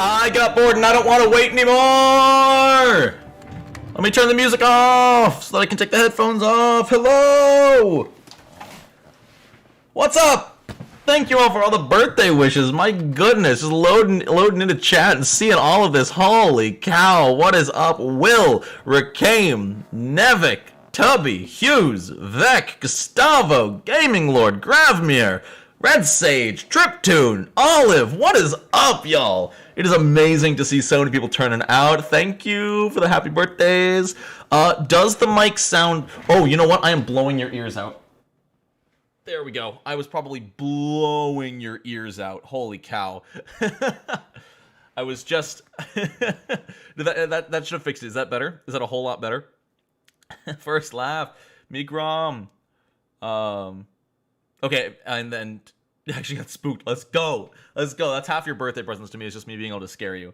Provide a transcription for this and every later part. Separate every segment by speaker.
Speaker 1: I got bored and I don't want to wait anymore! Let me turn the music off so that I can take the headphones off. Hello! What's up? Thank you all for all the birthday wishes. My goodness, just loading into chat and seeing all of this. Holy cow, what is up? Will, Rakame, Nevik, Tubby, Hughes, Vec, Gustavo, Gaming Lord, Gravmir, Red Sage, Triptune, Olive, what is up, y'all? It is amazing to see so many people turning out. Thank you for the happy birthdays. Does the mic sound... Oh, you know what? I am blowing your ears out. There we go. I was probably blowing your ears out. Holy cow. I was just... that should have fixed it. Is that better? Is that a whole lot better? First laugh. Migrom. Okay, and then actually got spooked. Let's go. Let's go. That's half your birthday presents to me. It's just me being able to scare you.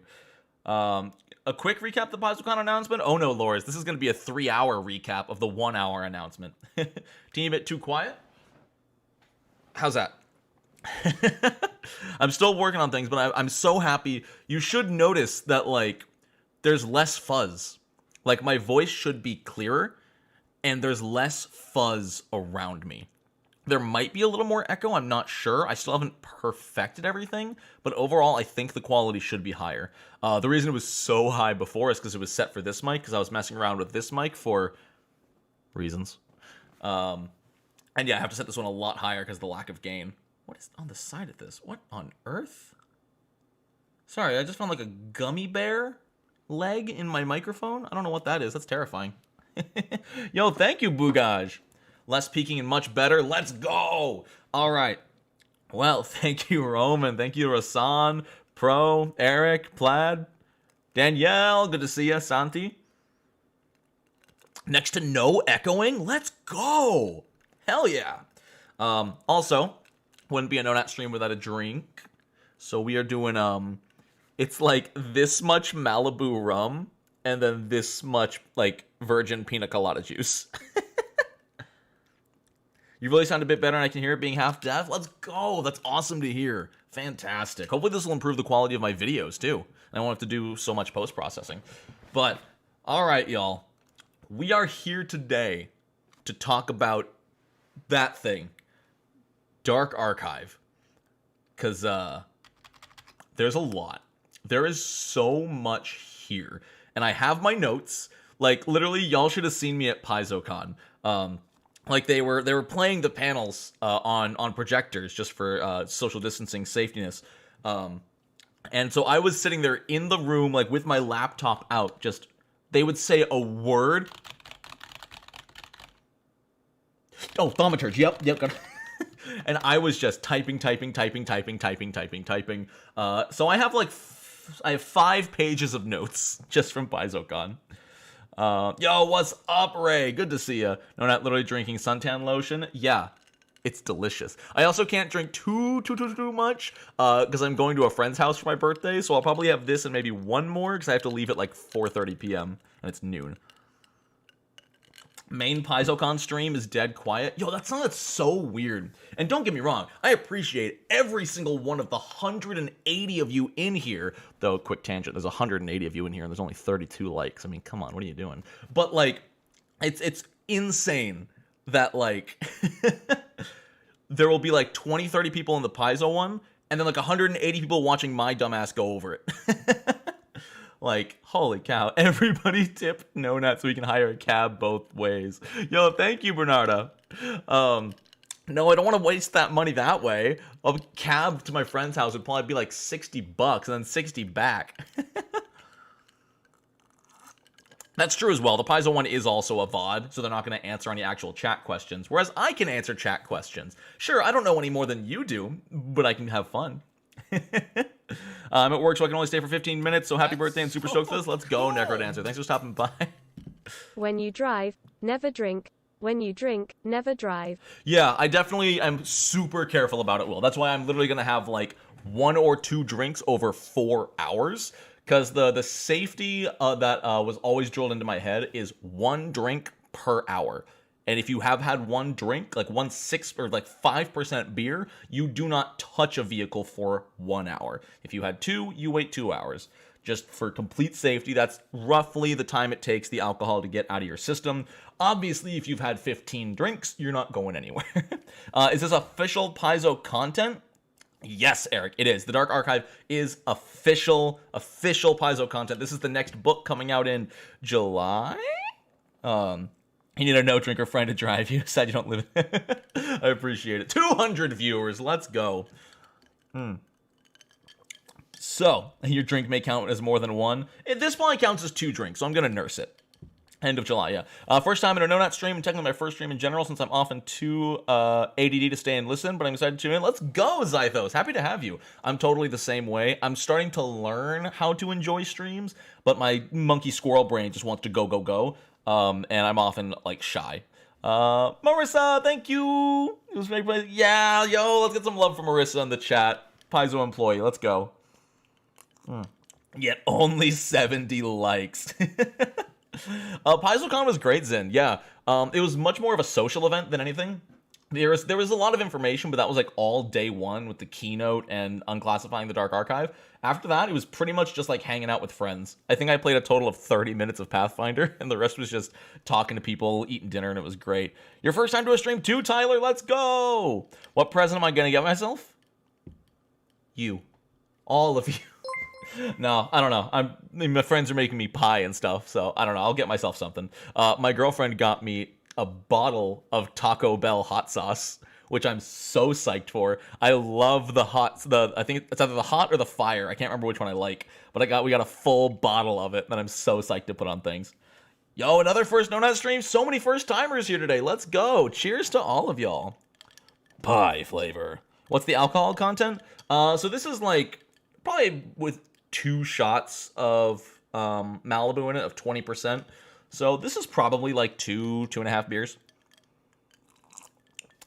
Speaker 1: A quick recap of the PaizoCon announcement. Oh no, Lors. This is going to be a 3-hour recap of the 1-hour announcement. Teeny bit too quiet? How's that? I'm still working on things, but I'm so happy. You should notice that, like, there's less fuzz. Like, my voice should be clearer, and there's less fuzz around me. There might be a little more echo, I'm not sure. I still haven't perfected everything, but overall, I think the quality should be higher. The reason it was so high before is because it was set for this mic, because I was messing around with this mic for reasons. And yeah, I have to set this one a lot higher because of the lack of gain. What is on the side of this? What on earth? Sorry, I just found like a gummy bear leg in my microphone. I don't know what that is. That's terrifying. Yo, thank you, Boogage. Less peaking and much better. Let's go. All right. Well, thank you, Roman. Thank you, Rasan, Pro, Eric, Plaid, Danielle. Good to see you, Santi. Next to no echoing. Let's go. Hell yeah. Also, wouldn't be a Nonat stream without a drink. So we are doing, it's like this much Malibu rum and then this much, like, virgin pina colada juice. You really sound a bit better and I can hear it being half deaf. Let's go. That's awesome to hear. Fantastic. Hopefully this will improve the quality of my videos too. And I won't have to do so much post-processing. But, alright, y'all. We are here today to talk about that thing. Dark Archive. Because, there's a lot. There is so much here. And I have my notes. Like, literally, y'all should have seen me at PaizoCon. Like, they were playing the panels on projectors just for social distancing safetyness. And so I was sitting there in the room, like, with my laptop out. Just, they would say a word. Oh, Thaumaturge. Yep. Got and I was just typing. So I have like I have 5 pages of notes just from PaizoCon. Yo, what's up, Ray? Good to see you. No, not literally drinking suntan lotion. Yeah, it's delicious. I also can't drink too much because I'm going to a friend's house for my birthday. So I'll probably have this and maybe one more because I have to leave at like 4:30 p.m. and it's noon. Main PaizoCon stream is dead quiet. Yo, that sounded so weird. And don't get me wrong, I appreciate every single one of the 180 of you in here. Though, quick tangent, there's 180 of you in here and there's only 32 likes. I mean, come on, what are you doing? But, like, it's insane that, like, there will be, like, 20, 30 people in the Paizo one, and then, like, 180 people watching my dumbass go over it. Like, holy cow, everybody tip Nonat so we can hire a cab both ways. Yo, thank you, Bernarda. No, I don't want to waste that money that way. A cab to my friend's house would probably be like $60 and then 60 back. That's true as well. The Paizo one is also a VOD, so they're not going to answer any actual chat questions, whereas I can answer chat questions. Sure, I don't know any more than you do, but I can have fun. I'm at work, so I can only stay for 15 minutes, so happy birthday and super stoked for this. Let's go, Necrodancer. Thanks for stopping by.
Speaker 2: When you drive, never drink. When you drink, never drive.
Speaker 1: Yeah, I definitely am super careful about it, Will. That's why I'm literally going to have, like, 1 or 2 drinks over 4 hours, because the safety that was always drilled into my head is 1 drink per hour. And if you have had one drink, like 1/6 or like 5% beer, you do not touch a vehicle for 1 hour. If you had 2, you wait 2 hours. Just for complete safety, that's roughly the time it takes the alcohol to get out of your system. Obviously, if you've had 15 drinks, you're not going anywhere. Is this official Paizo content? Yes, Eric, it is. The Dark Archive is official Paizo content. This is the next book coming out in July. You need a no-drinker friend to drive you. Sad you don't live. I appreciate it. 200 viewers. Let's go. So, your drink may count as more than one. This probably counts as 2 drinks, so I'm going to nurse it. End of July, yeah. First time in a Nonat stream, and technically my first stream in general, since I'm often too ADD to stay and listen, but I'm excited to tune in. Let's go, Zythos. Happy to have you. I'm totally the same way. I'm starting to learn how to enjoy streams, but my monkey squirrel brain just wants to go, go, go. And I'm often, like, shy. Marissa, thank you. It was very, yeah, yo, let's get some love from Marissa in the chat. Paizo employee, let's go. Yet only 70 likes. PaizoCon was great, Zen. Yeah, it was much more of a social event than anything. There was a lot of information, but that was like all day one with the keynote and unclassifying the Dark Archive. After that, it was pretty much just like hanging out with friends. I think I played a total of 30 minutes of Pathfinder, and the rest was just talking to people, eating dinner, and it was great. Your first time to a stream too, Tyler? Let's go! What present am I going to get myself? You. All of you. No, I don't know. My friends are making me pie and stuff, so I don't know. I'll get myself something. My girlfriend got me a bottle of Taco Bell hot sauce, which I'm so psyched for. I love I think it's either the hot or the fire. I can't remember which one I like, but we got a full bottle of it that I'm so psyched to put on things. Yo, another first Nonat stream. So many first timers here today. Let's go. Cheers to all of y'all. Pie flavor. What's the alcohol content? So this is like probably with 2 shots of Malibu in it of 20%. So this is probably like 2.5 beers.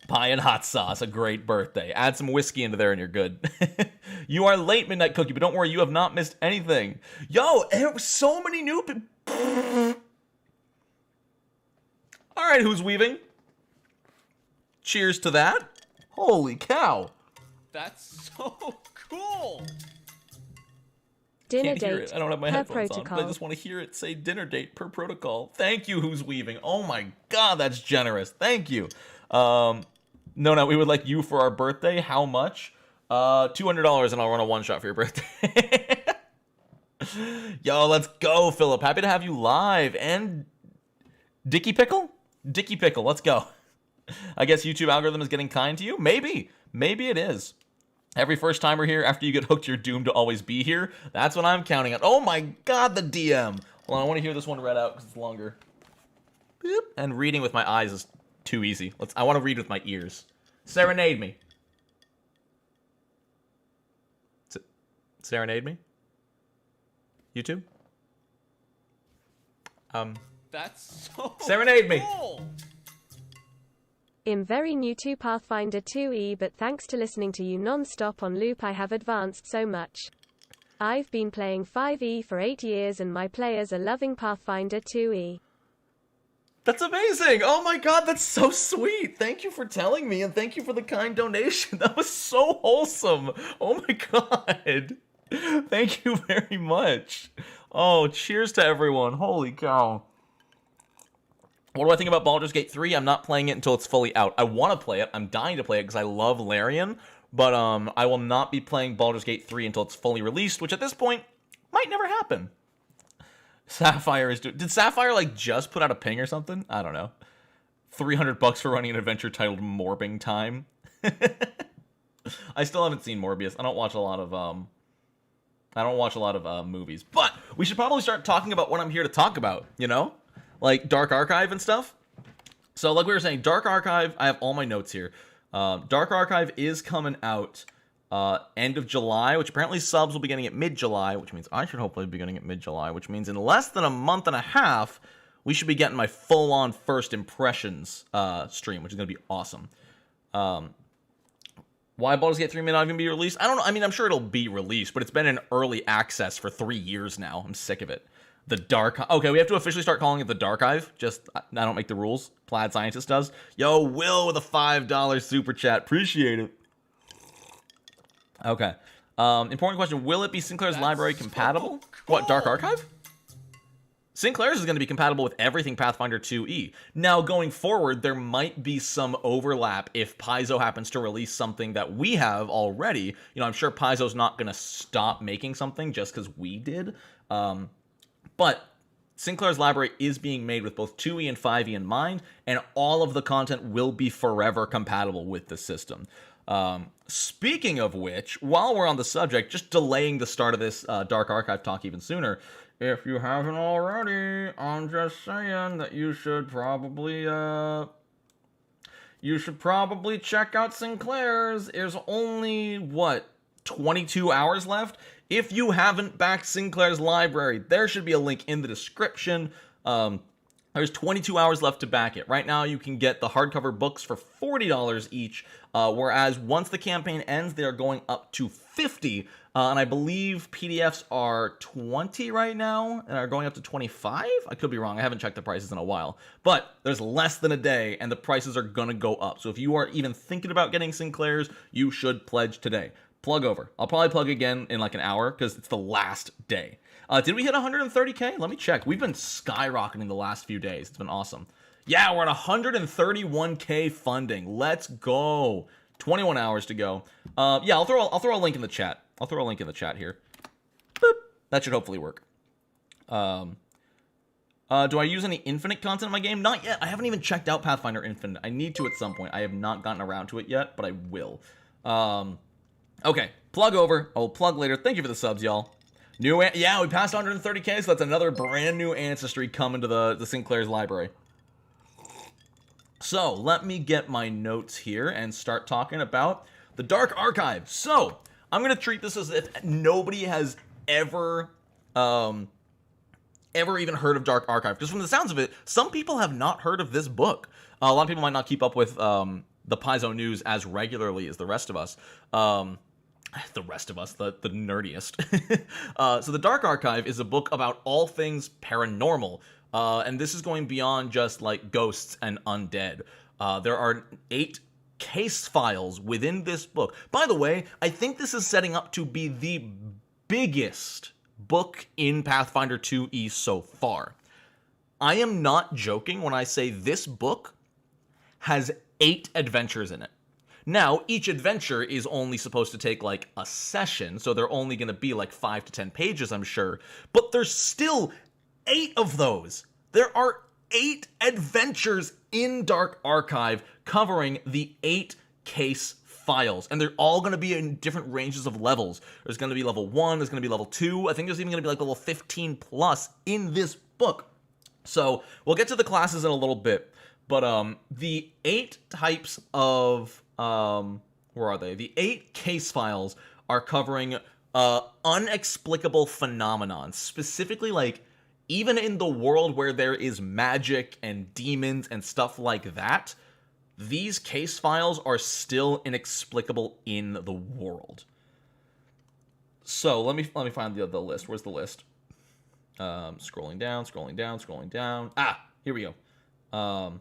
Speaker 1: Pie and hot sauce, a great birthday. Add some whiskey into there and you're good. You are late, Midnight Cookie, but don't worry, you have not missed anything. Yo, so many new people. All right, who's weaving? Cheers to that. Holy cow. That's so cool.
Speaker 2: Dinner
Speaker 1: Can't hear
Speaker 2: date
Speaker 1: it. I don't have my
Speaker 2: per
Speaker 1: headphones
Speaker 2: protocol.
Speaker 1: on. I just want to hear it say dinner date per protocol. Thank you, who's weaving. Oh my god, that's generous. Thank you. No, we would like you for our birthday. How much? $200 and I'll run a one-shot for your birthday. Yo, let's go, Philip. Happy to have you live. And Dicky Pickle? Dicky Pickle, let's go. I guess YouTube algorithm is getting kind to you? Maybe. Maybe it is. Every first timer here, after you get hooked, you're doomed to always be here. That's what I'm counting on. Oh my god, the DM. Hold on, I want to hear this one read out because it's longer. Boop. And reading with my eyes is too easy. I want to read with my ears. Serenade me. Serenade me? YouTube? That's so Serenade cool. Me.
Speaker 2: I'm very new to Pathfinder 2e, but thanks to listening to you non-stop on loop I have advanced so much. I've been playing 5e for 8 years and my players are loving Pathfinder 2e.
Speaker 1: That's amazing! Oh my god, that's so sweet! Thank you for telling me, and thank you for the kind donation. That was so wholesome! Oh my god! Thank you very much. Oh, cheers to everyone. Holy cow. What do I think about Baldur's Gate 3? I'm not playing it until it's fully out. I want to play it. I'm dying to play it because I love Larian. But I will not be playing Baldur's Gate 3 until it's fully released, which at this point might never happen. Sapphire is doing... Did Sapphire, like, just put out a ping or something? I don't know. $300 for running an adventure titled Morbing Time. I still haven't seen Morbius. I don't watch a lot of movies. But we should probably start talking about what I'm here to talk about, you know? Like Dark Archive and stuff. So like we were saying, Dark Archive, I have all my notes here. Dark Archive is coming out end of July, which apparently subs will be getting it mid-July, which means I should hopefully be getting it mid-July, which means in less than a month and a half, we should be getting my full-on first impressions stream, which is going to be awesome. Why Baldur's Gate 3 may not even be released? I don't know. I mean, I'm sure it'll be released, but it's been in early access for 3 years now. I'm sick of it. The Dark... Okay, we have to officially start calling it the Darkive. Just, I don't make the rules. Plaid Scientist does. Yo, Will with a $5 super chat. Appreciate it. Okay. Important question. Will it be Sinclair's library compatible? What, Dark Archive? Sinclair's is going to be compatible with everything Pathfinder 2e. Now, going forward, there might be some overlap if Paizo happens to release something that we have already. You know, I'm sure Paizo's not going to stop making something just because we did. But Sinclair's library is being made with both 2e and 5e in mind, and all of the content will be forever compatible with the system. Speaking of which, while we're on the subject, just delaying the start of this Dark Archive talk even sooner, if you haven't already, I'm just saying that you should probably check out Sinclair's. There's only, 22 hours left? If you haven't backed Sinclair's library, there should be a link in the description. There's 22 hours left to back it. Right now, you can get the hardcover books for $40 each, whereas once the campaign ends, they are going up to $50. And I believe PDFs are $20 right now, and are going up to $25? I could be wrong. I haven't checked the prices in a while. But there's less than a day, and the prices are going to go up. So if you are even thinking about getting Sinclair's, you should pledge today. Plug over. I'll probably plug again in like an hour, because it's the last day. Did we hit 130K? Let me check. We've been skyrocketing the last few days. It's been awesome. Yeah, we're at 131K funding. Let's go. 21 hours to go. Yeah, I'll throw a link in the chat. I'll throw a link in the chat here. Boop. That should hopefully work. Do I use any Infinite content in my game? Not yet. I haven't even checked out Pathfinder Infinite. I need to at some point. I have not gotten around to it yet, but I will. Okay, plug over. I will plug later. Thank you for the subs, y'all. Yeah, we passed 130K, so that's another brand new ancestry coming to the Sinclair's library. So, let me get my notes here and start talking about the Dark Archive. So, I'm going to treat this as if nobody has ever even heard of Dark Archive. Because from the sounds of it, some people have not heard of this book. A lot of people might not keep up with the Paizo news as regularly as the rest of us. The nerdiest. So the Dark Archive is a book about all things paranormal. And this is going beyond just like ghosts and undead. There are 8 case files within this book. By the way, I think this is setting up to be the biggest book in Pathfinder 2e so far. I am not joking when I say this book has 8 adventures in it. Now, each adventure is only supposed to take like a session, so they're only going to be like 5 to 10 pages, I'm sure. But there's still 8 of those. There are 8 adventures in Dark Archive covering the 8 case files. And they're all going to be in different ranges of levels. There's going to be level 1, there's going to be level 2. I think there's even going to be like level 15 plus in this book. So we'll get to the classes in a little bit. But the 8 types of... where are they? The 8 case files are covering unexplicable phenomenon. Specifically, like, even in the world where there is magic and demons and stuff like that, these case files are still inexplicable in the world. So, let me find the list. Where's the list? Scrolling down. Ah, here we go.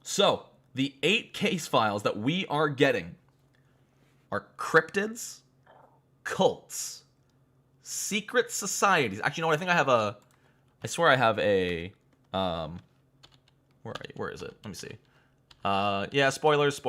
Speaker 1: So, the 8 case files that we are getting are cryptids, cults, secret societies. Actually, you know what? I think I have a... I swear I have a... where are you? Where is it? Let me see. Yeah, spoilers.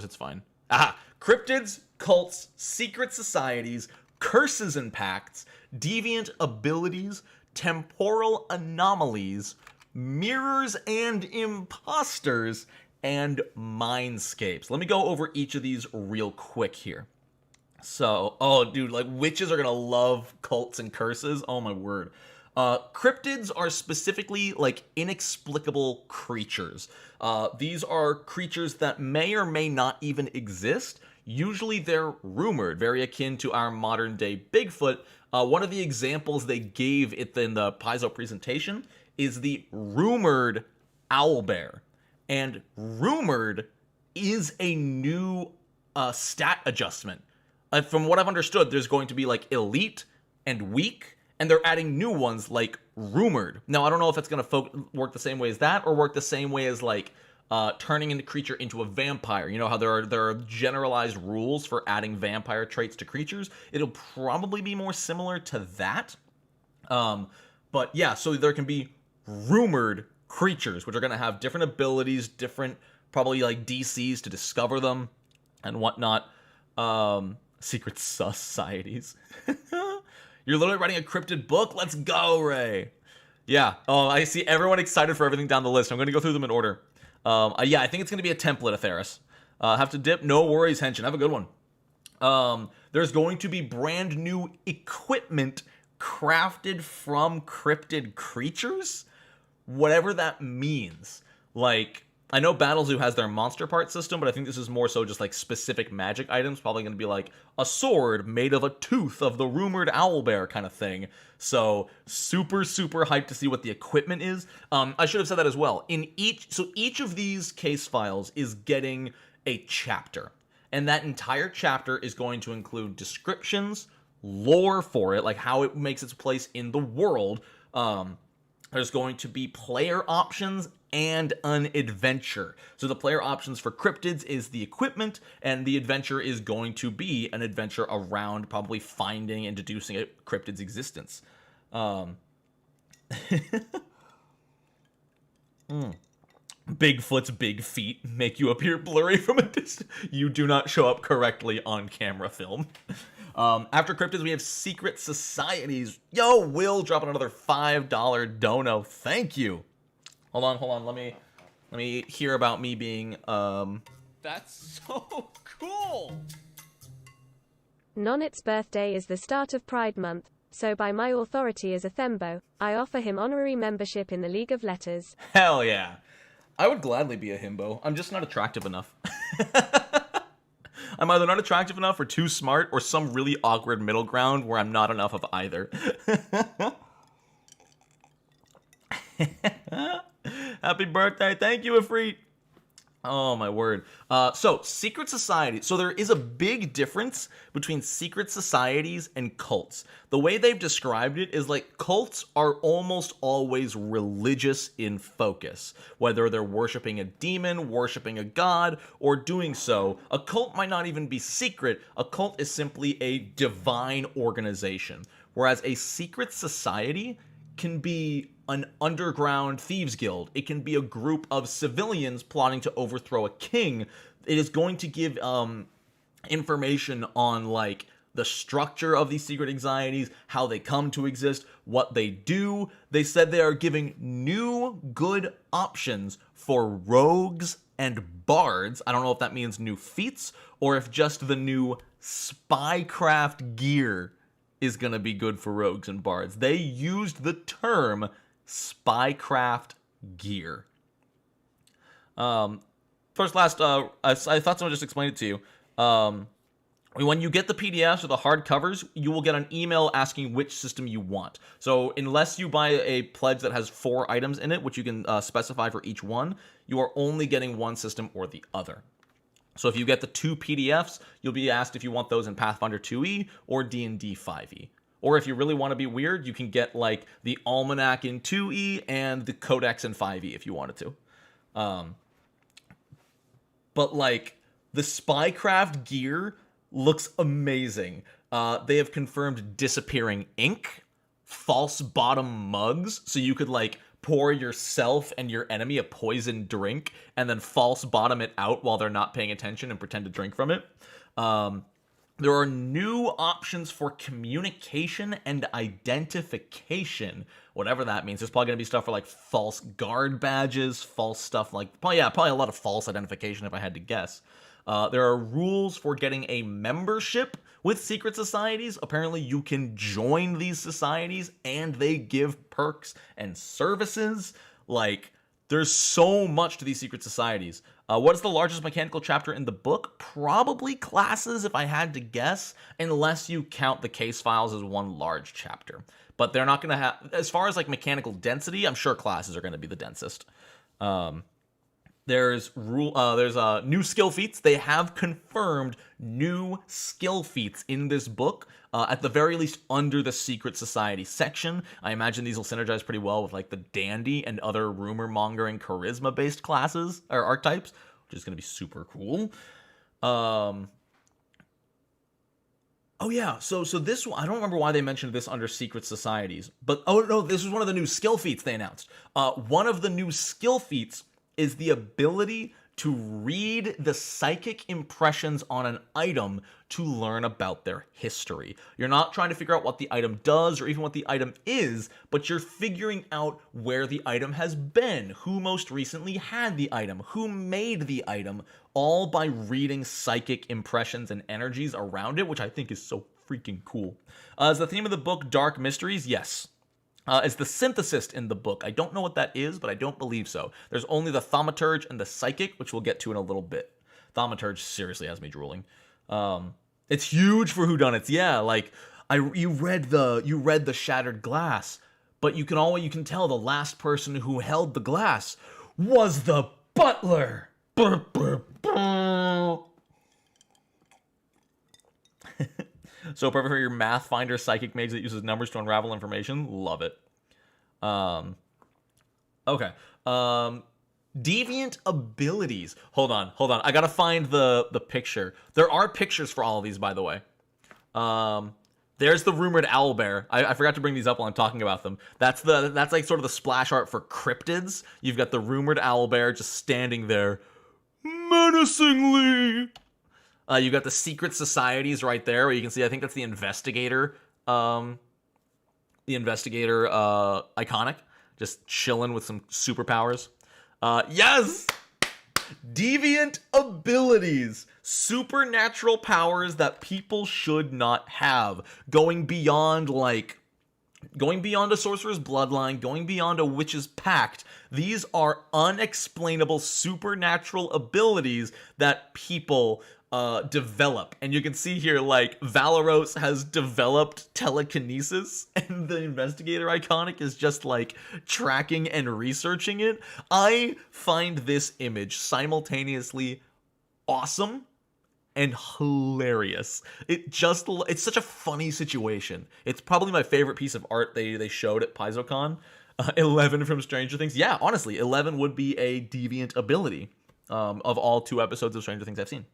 Speaker 1: It's fine. Aha! Cryptids, cults, secret societies, curses and pacts, deviant abilities, temporal anomalies, mirrors and imposters, and mindscapes. Let me go over each of these real quick here. So, oh, dude, like, witches are gonna love cults and curses. Oh, my word. Cryptids are specifically, like, inexplicable creatures. These are creatures that may or may not even exist. Usually they're rumored, very akin to our modern-day Bigfoot. One of the examples they gave in the Paizo presentation is the rumored owlbear. And rumored is a new stat adjustment. From what I've understood, there's going to be like elite and weak, And they're adding new ones like Rumored. Now, I don't know if it's going to work the same way as that or work the same way as like turning a creature into a vampire. You know how there are generalized rules for adding vampire traits to creatures? It'll probably be more similar to that. But yeah, so there can be rumored creatures, which are going to have different abilities, different probably like DCs to discover them and whatnot. Secret societies. You're literally writing a cryptid book? Let's go, Ray. Yeah. Oh, I see everyone excited for everything down the list. I'm going to go through them in order. Yeah, I think it's going to be a template, Atheris. Have to dip? No worries, Henshin. Have a good one. There's going to be brand new equipment crafted from cryptid creatures? Whatever that means. Like, I know Battlezoo has their monster part system, but I think this is more so just like specific magic items. Probably going to be like a sword made of a tooth of the rumored owlbear kind of thing. So super, super hyped to see what the equipment is. I should have said that as well. Each of these case files is getting a chapter. And that entire chapter is going to include descriptions, lore for it, like how it makes its place in the world. There's going to be player options and an adventure. So the player options for Cryptids is the equipment, and the adventure is going to be an adventure around probably finding and deducing a Cryptid's existence. Bigfoot's big feet make you appear blurry from a distance. You do not show up correctly on camera film. After Cryptids, we have secret societies. Yo, Will dropping another $5 dono. Thank you. Hold on. Let me hear about me being That's so cool.
Speaker 2: Nonat's birthday is the start of Pride Month, so by my authority as a Thembo, I offer him honorary membership in the League of Letters.
Speaker 1: Hell yeah. I would gladly be a himbo. I'm just not attractive enough. I'm either not attractive enough or too smart or some really awkward middle ground where I'm not enough of either. Happy birthday. Thank you, Afreet. Oh, my word. So, secret societies. So there is a big difference between secret societies and cults. The way they've described it is like cults are almost always religious in focus. Whether they're worshiping a demon, worshiping a god, or doing so, a cult might not even be secret. A cult is simply a divine organization. Whereas a secret society can be an underground thieves guild. It can be a group of civilians plotting to overthrow a king. It is going to give information on like the structure of these secret anxieties, how they come to exist, what they do. They said they are giving new good options for rogues and bards. I don't know if that means new feats or if just the new spycraft gear is going to be good for rogues and bards. They used the term spycraft gear. I thought someone just explained it to you. When you get the PDFs or the hard covers, you will get an email asking which system you want. So unless you buy a pledge that has 4 items in it, which you can specify for each one, you are only getting one system or the other. So if you get the 2 PDFs, you'll be asked if you want those in Pathfinder 2e or D&D 5e. Or if you really want to be weird, you can get like the Almanac in 2e and the Codex in 5e if you wanted to. But like the spycraft gear looks amazing. They have confirmed disappearing ink, false bottom mugs, so you could like pour yourself and your enemy a poisoned drink and then false bottom it out while they're not paying attention and pretend to drink from it. There are new options for communication and identification, whatever that means. There's probably going to be stuff for like false guard badges, false stuff like, probably a lot of false identification if I had to guess. There are rules for getting a membership with secret societies. Apparently you can join these societies and they give perks and services. Like, there's so much to these secret societies. What is the largest mechanical chapter in the book? Probably classes, if I had to guess, unless you count the case files as one large chapter. But they're not going to have, as far as like mechanical density, I'm sure classes are going to be the densest. There's new skill feats. They have confirmed new skill feats in this book, at the very least under the Secret Society section. I imagine these will synergize pretty well with like the Dandy and other rumor-mongering charisma-based classes or archetypes, which is going to be super cool. Oh yeah, so this one, I don't remember why they mentioned this under Secret Societies, but oh no, this was one of the new skill feats they announced. One of the new skill feats is the ability to read the psychic impressions on an item to learn about their history. You're not trying to figure out what the item does or even what the item is, but you're figuring out where the item has been, who most recently had the item, who made the item, all by reading psychic impressions and energies around it, which I think is so freaking cool. Is the theme of the book Dark Mysteries? Yes. Is the synthesist in the book? I don't know what that is, but I don't believe so. There's only the Thaumaturge and the Psychic, which we'll get to in a little bit. Thaumaturge seriously has me drooling. It's huge for whodunits. Yeah, like you read the Shattered Glass, but you can tell the last person who held the glass was the butler. Burr, burr, burr. So perfect for your math finder psychic mage that uses numbers to unravel information. Love it. Okay. Deviant abilities. Hold on. I gotta find the picture. There are pictures for all of these, by the way. There's the rumored owlbear. I forgot to bring these up while I'm talking about them. That's like sort of the splash art for cryptids. You've got the rumored owlbear just standing there menacingly. You got the secret societies right there, where you can see, I think that's the investigator. Iconic, just chilling with some superpowers. Yes! Deviant abilities. Supernatural powers that people should not have. Going beyond a sorcerer's bloodline, going beyond a witch's pact. These are unexplainable supernatural abilities that people develop. And you can see here, like, Valeros has developed telekinesis, and the investigator iconic is just like tracking and researching it. I find this image simultaneously awesome and hilarious. It's such a funny situation. It's probably my favorite piece of art they showed at PaizoCon. 11 from Stranger Things. Yeah, honestly, 11 would be a deviant ability of all 2 episodes of Stranger Things I've seen.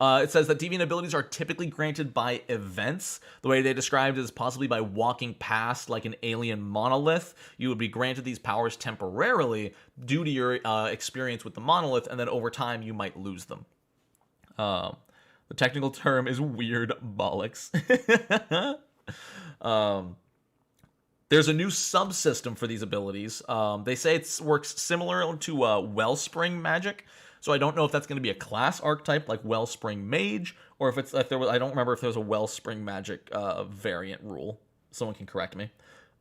Speaker 1: It says that deviant abilities are typically granted by events. The way they described it is possibly by walking past like an alien monolith. You would be granted these powers temporarily due to your experience with the monolith, and then over time you might lose them. The technical term is weird bollocks. There's a new subsystem for these abilities. They say it works similar to Wellspring magic. So I don't know if that's going to be a class archetype like Wellspring Mage, or if there was, I don't remember if there was a Wellspring Magic variant rule. Someone can correct me.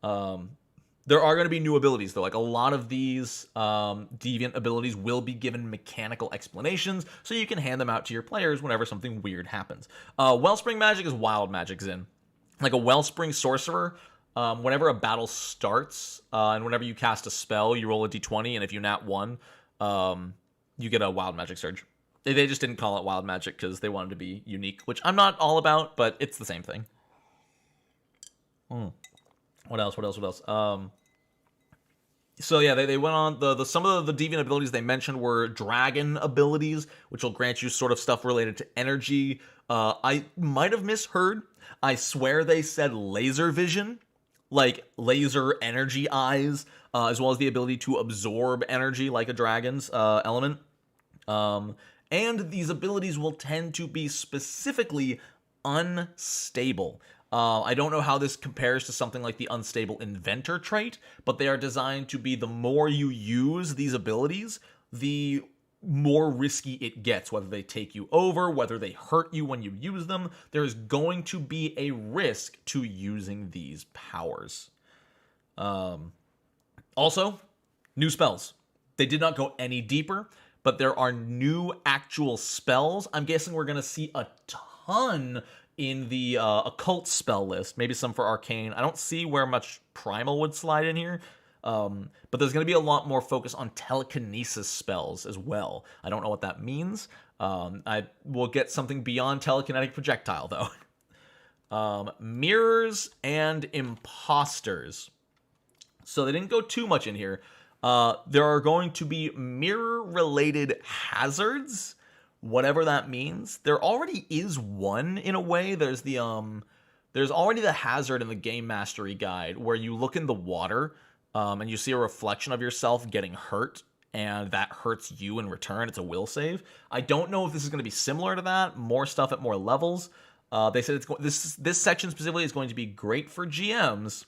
Speaker 1: There are going to be new abilities though. Like a lot of these deviant abilities will be given mechanical explanations, so you can hand them out to your players whenever something weird happens. Wellspring Magic is wild magic, Zin. Like a Wellspring Sorcerer, whenever a battle starts, and whenever you cast a spell, you roll a d20, and if you nat 1, you get a wild magic surge. They just didn't call it wild magic because they wanted to be unique, which I'm not all about, but it's the same thing. What else? So yeah, they went on some of the deviant abilities they mentioned were dragon abilities, which will grant you sort of stuff related to energy. I might have misheard. I swear they said laser vision, like laser energy eyes, as well as the ability to absorb energy like a dragon's element. And these abilities will tend to be specifically unstable. I don't know how this compares to something like the Unstable Inventor trait, but they are designed to be the more you use these abilities, the more risky it gets, whether they take you over, whether they hurt you when you use them. There is going to be a risk to using these powers. Also, new spells. They did not go any deeper, but there are new actual spells. I'm guessing we're going to see a ton in the occult spell list, maybe some for arcane. I don't see where much primal would slide in here. But there's going to be a lot more focus on telekinesis spells as well. I don't know what that means. I will get something beyond telekinetic projectile, though. Mirrors and imposters. So they didn't go too much in here. There are going to be mirror-related hazards, whatever that means. There already is one, in a way. There's already the hazard in the Game Mastery Guide where you look in the water and you see a reflection of yourself getting hurt, and that hurts you in return. It's a will save. I don't know if this is going to be similar to that. More stuff at more levels. They said this section specifically is going to be great for GMs.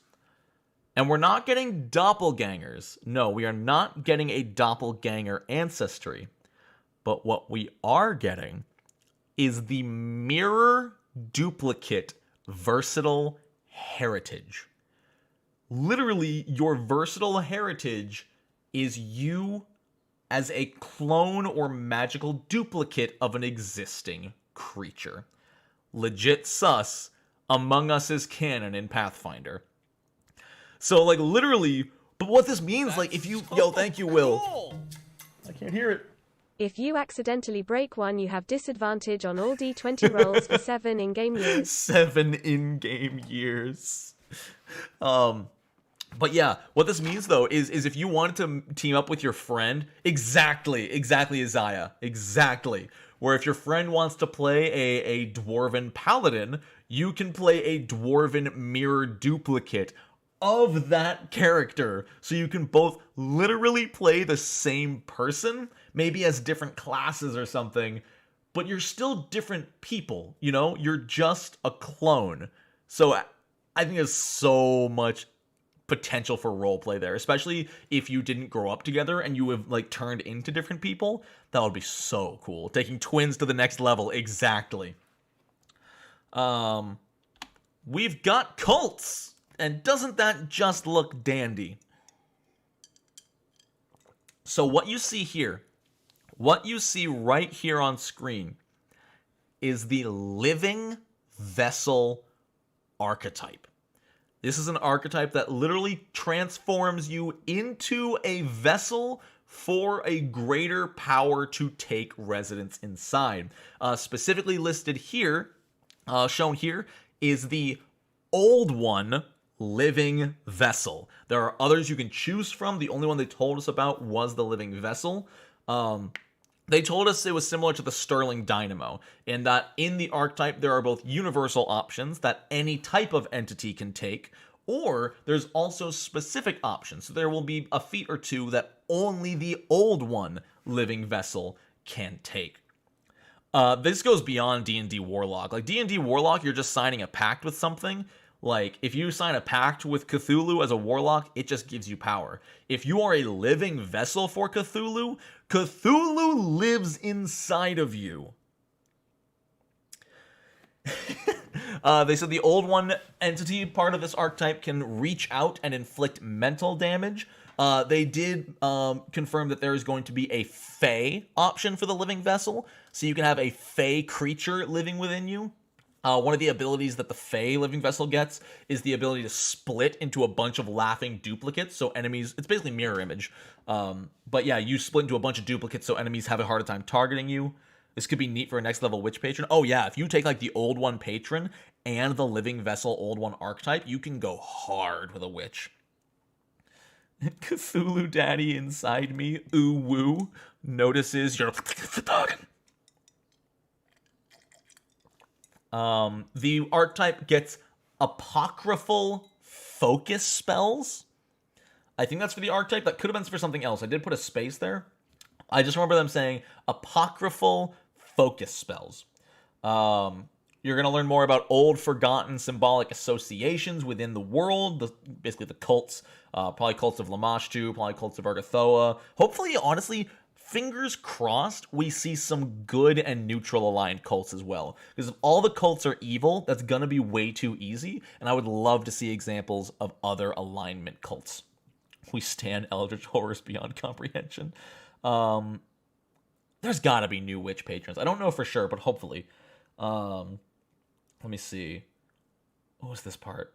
Speaker 1: And we're not getting doppelgangers. No, we are not getting a doppelganger ancestry. But what we are getting is the mirror duplicate versatile heritage. Literally, your versatile heritage is you as a clone or magical duplicate of an existing creature. Legit sus. Among Us is canon in Pathfinder. So, like, literally, but what this means, like, if you... Yo, thank you, Will.
Speaker 3: Cool.
Speaker 1: I can't hear it.
Speaker 2: If you accidentally break one, you have disadvantage on all D20 rolls for 7 in-game years.
Speaker 1: 7 in-game years. But yeah, what this means, though, is if you wanted to team up with your friend... Exactly, Isaiah. Exactly. Where if your friend wants to play a Dwarven Paladin, you can play a Dwarven mirror duplicate of that character, so you can both literally play the same person, maybe as different classes or something, but you're still different people, you know? You're just a clone. So I think there's so much potential for roleplay there, especially if you didn't grow up together and you have, like, turned into different people. That would be so cool. Taking twins to the next level, exactly. We've got cults. And doesn't that just look dandy? So what you see here, what you see right here on screen, is the living vessel archetype. This is an archetype that literally transforms you into a vessel for a greater power to take residence inside. Specifically listed here, shown here, is the old one, living vessel. There are others you can choose from. The only one they told us about was the living vessel. They told us it was similar to the Sterling Dynamo, in that in the archetype there are both universal options that any type of entity can take, or there's also specific options. So there will be a feat or two that only the old one, living vessel, can take. This goes beyond D&D Warlock. Like, D&D Warlock, you're just signing a pact with something. Like, if you sign a pact with Cthulhu as a warlock, it just gives you power. If you are a living vessel for Cthulhu, Cthulhu lives inside of you. They said the old one entity part of this archetype can reach out and inflict mental damage. They did confirm that there is going to be a Fey option for the living vessel, so you can have a Fey creature living within you. One of the abilities that the Fey living vessel gets is the ability to split into a bunch of laughing duplicates, so enemies... It's basically mirror image. But yeah, you split into a bunch of duplicates so enemies have a harder time targeting you. This could be neat for a next level witch patron. Oh yeah, if you take like the old one patron and the living vessel old one archetype, you can go hard with a witch. Cthulhu daddy inside me, ooh woo, notices you're talking. The archetype gets apocryphal focus spells. I think that's for the archetype. That could have been for something else. I did put a space there. I just remember them saying apocryphal focus spells. You're going to learn more about old, forgotten symbolic associations within the world. Basically the cults. Probably cults of Lamashtu, probably cults of Argothoa. Hopefully, honestly, fingers crossed, we see some good and neutral aligned cults as well. Because if all the cults are evil, that's going to be way too easy. And I would love to see examples of other alignment cults. We stand Eldritch Horrors beyond comprehension. There's got to be new witch patrons. I don't know for sure, but hopefully. Let me see. What was this part?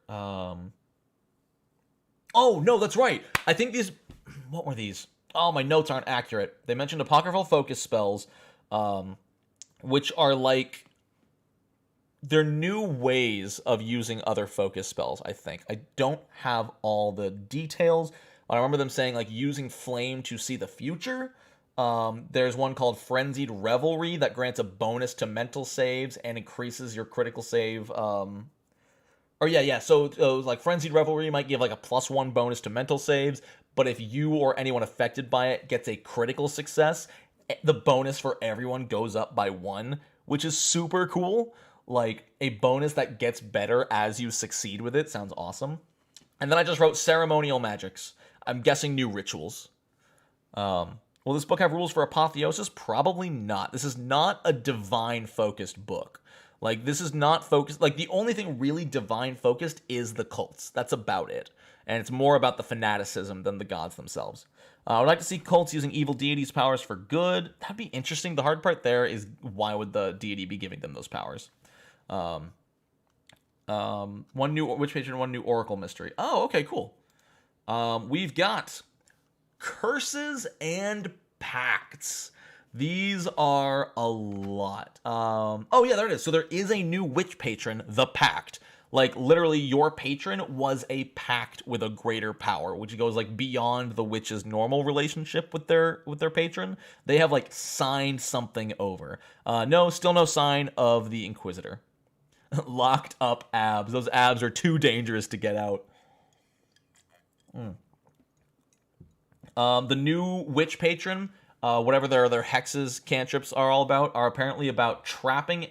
Speaker 1: Oh, no, that's right. I think these... What were these? Oh, my notes aren't accurate. They mentioned Apocryphal focus spells, which are like... They're new ways of using other focus spells, I think. I don't have all the details. I remember them saying, like, using flame to see the future. There's one called Frenzied Revelry that grants a bonus to mental saves and increases your critical save. So like Frenzied Revelry might give like a +1 bonus to mental saves, but if you or anyone affected by it gets a critical success, the bonus for everyone goes up by 1, which is super cool. Like, a bonus that gets better as you succeed with it sounds awesome. And then I just wrote Ceremonial Magics. I'm guessing new rituals. Will this book have rules for Apotheosis? Probably not. This is not a divine-focused book. Like, this is not focused... Like, the only thing really divine-focused is the cults. That's about it. And it's more about the fanaticism than the gods themselves. I would like to see cults using evil deities' powers for good. That'd be interesting. The hard part there is, why would the deity be giving them those powers? One new Witch Patron, one new Oracle Mystery. Oh, okay, cool. We've got Curses and Pacts. These are a lot. Oh yeah, there it is. So there is a new Witch Patron, the Pact. Like, literally, your patron was a pact with a greater power, which goes, like, beyond the witch's normal relationship with their patron. They have, like, signed something over. No, still no sign of the Inquisitor. Locked up abs. Those abs are too dangerous to get out. The new witch patron, whatever their hexes, cantrips are all about, are apparently about trapping.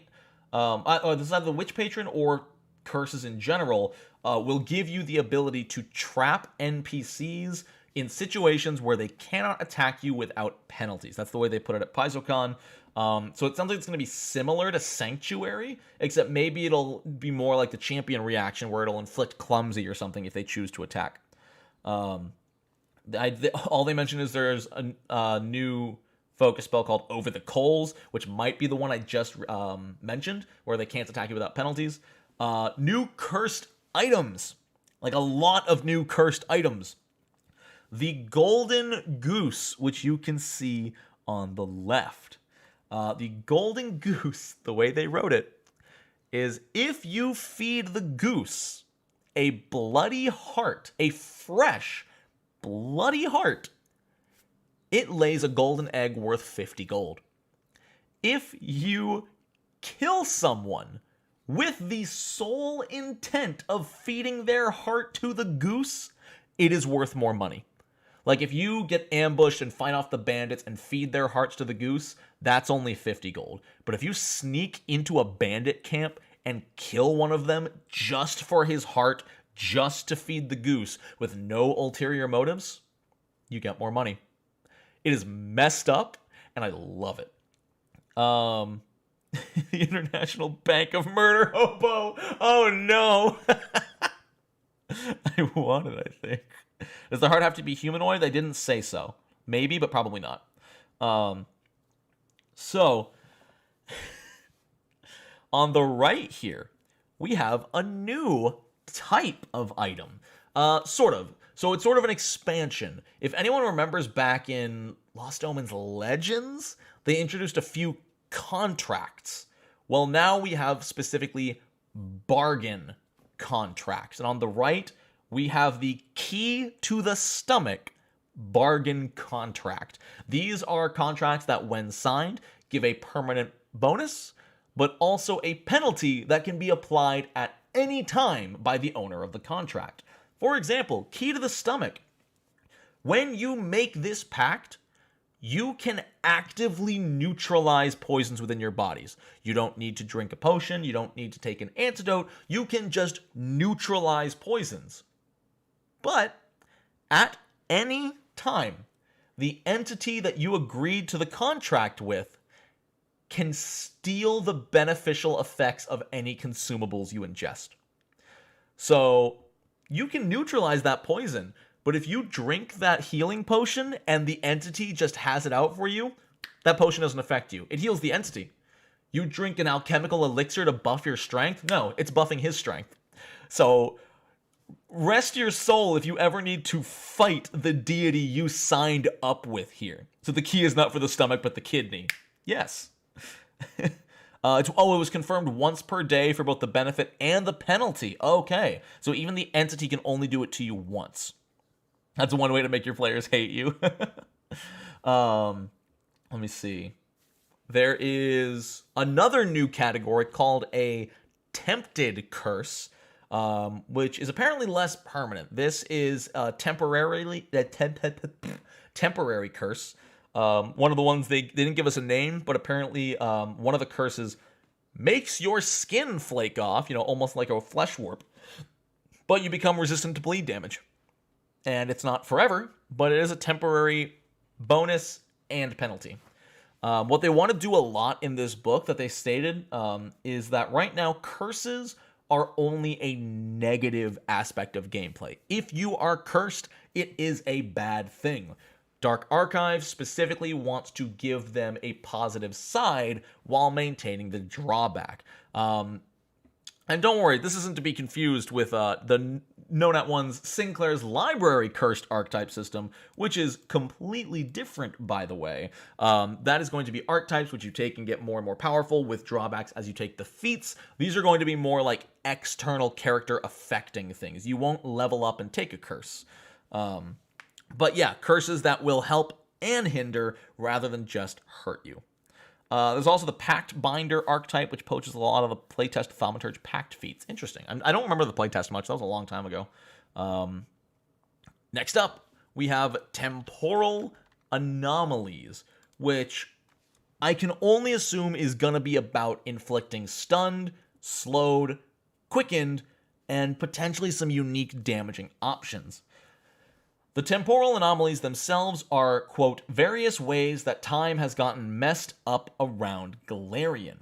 Speaker 1: This is either the witch patron or curses in general. Will give you the ability to trap NPCs in situations where they cannot attack you without penalties. That's the way they put it at PaizoCon. So it sounds like it's going to be similar to Sanctuary, except maybe it'll be more like the champion reaction, where it'll inflict clumsy or something if they choose to attack. All they mentioned is there's a new focus spell called Over the Coals, which might be the one I just mentioned, where they can't attack you without penalties. New cursed items, like a lot of new cursed items. The Golden Goose, which you can see on the left. The Golden Goose, the way they wrote it, is if you feed the goose a bloody heart, a fresh bloody heart, it lays a golden egg worth 50 gold. If you kill someone with the sole intent of feeding their heart to the goose, it is worth more money. Like, if you get ambushed and fight off the bandits and feed their hearts to the goose, that's only 50 gold. But if you sneak into a bandit camp and kill one of them just for his heart, just to feed the goose with no ulterior motives, you get more money. It is messed up, and I love it. The International Bank of Murder Hobo. Oh, no. I want it, I think. Does the heart have to be humanoid? They didn't say so. Maybe, but probably not. So, on the right here, we have a new type of item. Sort of. So it's sort of an expansion. If anyone remembers back in Lost Omens Legends, they introduced a few contracts. Well, now we have specifically bargain contracts. And on the right, we have the Key to the Stomach bargain contract. These are contracts that, when signed, give a permanent bonus, but also a penalty that can be applied at any time by the owner of the contract. For example, Key to the Stomach. When you make this pact, you can actively neutralize poisons within your bodies. You don't need to drink a potion. You don't need to take an antidote. You can just neutralize poisons. But at any time, the entity that you agreed to the contract with can steal the beneficial effects of any consumables you ingest. So you can neutralize that poison, but if you drink that healing potion and the entity just has it out for you, that potion doesn't affect you. It heals the entity. You drink an alchemical elixir to buff your strength? No, it's buffing his strength. So rest your soul if you ever need to fight the deity you signed up with here. So the key is not for the stomach, but the kidney. Yes. It was confirmed once per day for both the benefit and the penalty. Okay. So even the entity can only do it to you once. That's one way to make your players hate you. Let me see. There is another new category called a Tempted Curse, which is apparently less permanent. This is temporary curse. One of the ones they didn't give us a name, but apparently one of the curses makes your skin flake off, almost like a flesh warp, but you become resistant to bleed damage. And it's not forever, but it is a temporary bonus and penalty. What they want to do a lot in this book that they stated is that right now curses are only a negative aspect of gameplay. If you are cursed, it is a bad thing. Dark Archive specifically wants to give them a positive side while maintaining the drawback. And don't worry, this isn't to be confused with the Nonat One's Sinclair's Library Cursed Archetype system, which is completely different, by the way. That is going to be archetypes which you take and get more and more powerful with drawbacks as you take the feats. These are going to be more like external character affecting things. You won't level up and take a curse. But yeah, curses that will help and hinder rather than just hurt you. There's also the Pact Binder archetype, which poaches a lot of the playtest Thaumaturge Pact feats. Interesting. I don't remember the playtest much. That was a long time ago. Next up, we have Temporal Anomalies, which I can only assume is going to be about inflicting stunned, slowed, quickened, and potentially some unique damaging options. The temporal anomalies themselves are, quote, various ways that time has gotten messed up around Galarian,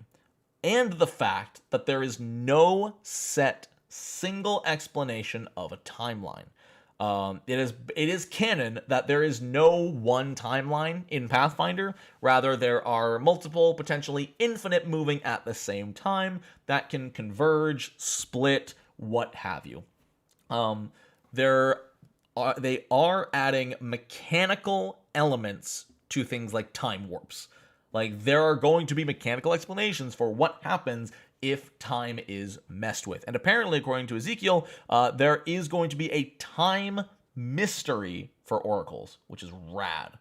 Speaker 1: and the fact that there is no set single explanation of a timeline. It is canon that there is no one timeline in Pathfinder. Rather, there are multiple, potentially infinite moving at the same time that can converge, split, what have you. They are adding mechanical elements to things like time warps. Like, there are going to be mechanical explanations for what happens if time is messed with. And apparently, according to Ezekiel, there is going to be a time mystery for oracles, which is rad.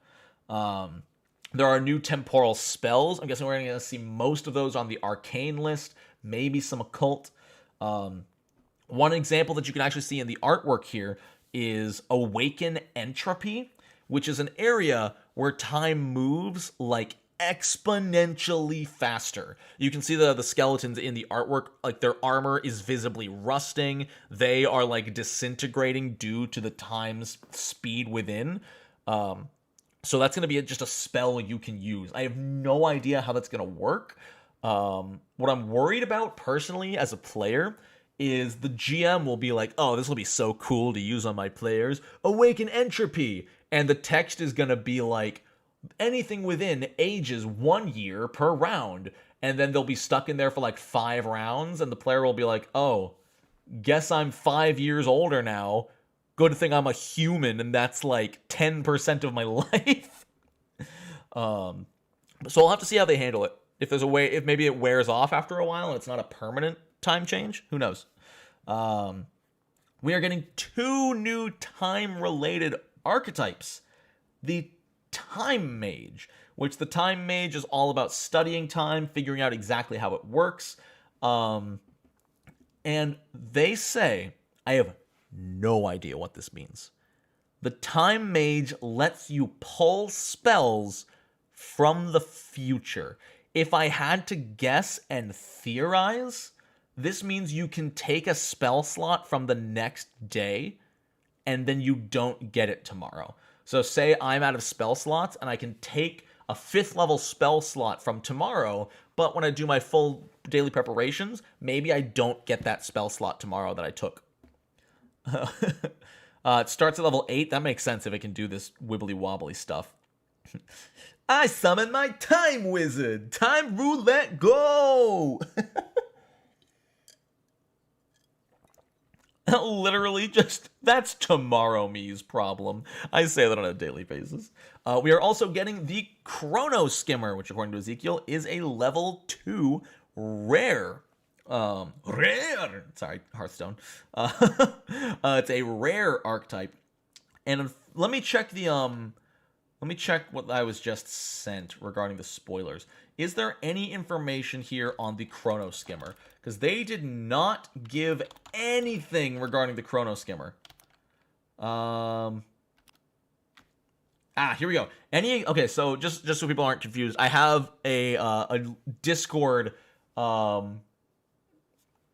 Speaker 1: There are new temporal spells. I'm guessing we're going to see most of those on the arcane list, maybe some occult. One example that you can actually see in the artwork here is Awaken Entropy, which is an area where time moves like exponentially faster. You can see the skeletons in the artwork, like their armor is visibly rusting. They are like disintegrating due to the time's speed within. So that's going to be just a spell you can use. I have no idea how that's going to work. What I'm worried about personally as a player is the GM will be like, oh, this will be so cool to use on my players. Awaken Entropy. And the text is going to be like, anything within ages 1 year per round. And then they'll be stuck in there for like 5 rounds. And the player will be like, oh, guess I'm 5 years older now. Good thing I'm a human. And that's like 10% of my life. So I'll have to see how they handle it. If there's a way, if maybe it wears off after a while and it's not a permanent time change, who knows? We are getting 2 new time-related archetypes. The Time Mage, which the Time Mage is all about studying time, figuring out exactly how it works. And they say, I have no idea what this means. The Time Mage lets you pull spells from the future. If I had to guess and theorize, this means you can take a spell slot from the next day and then you don't get it tomorrow. So say I'm out of spell slots and I can take a 5th level spell slot from tomorrow, but when I do my full daily preparations, maybe I don't get that spell slot tomorrow that I took. It starts at level 8. That makes sense if it can do this wibbly wobbly stuff. I summon my time wizard. Time roulette, go! Literally just, that's tomorrow me's problem. I say that on a daily basis. We are also getting the Chrono Skimmer, which according to Ezekiel is a level 2 rare. Rare! Sorry, Hearthstone. It's a rare archetype. And let me check what I was just sent regarding the spoilers. Is there any information here on the Chrono Skimmer? Because they did not give anything regarding the Chrono Skimmer. Here we go. Okay, so just so people aren't confused, I have a Discord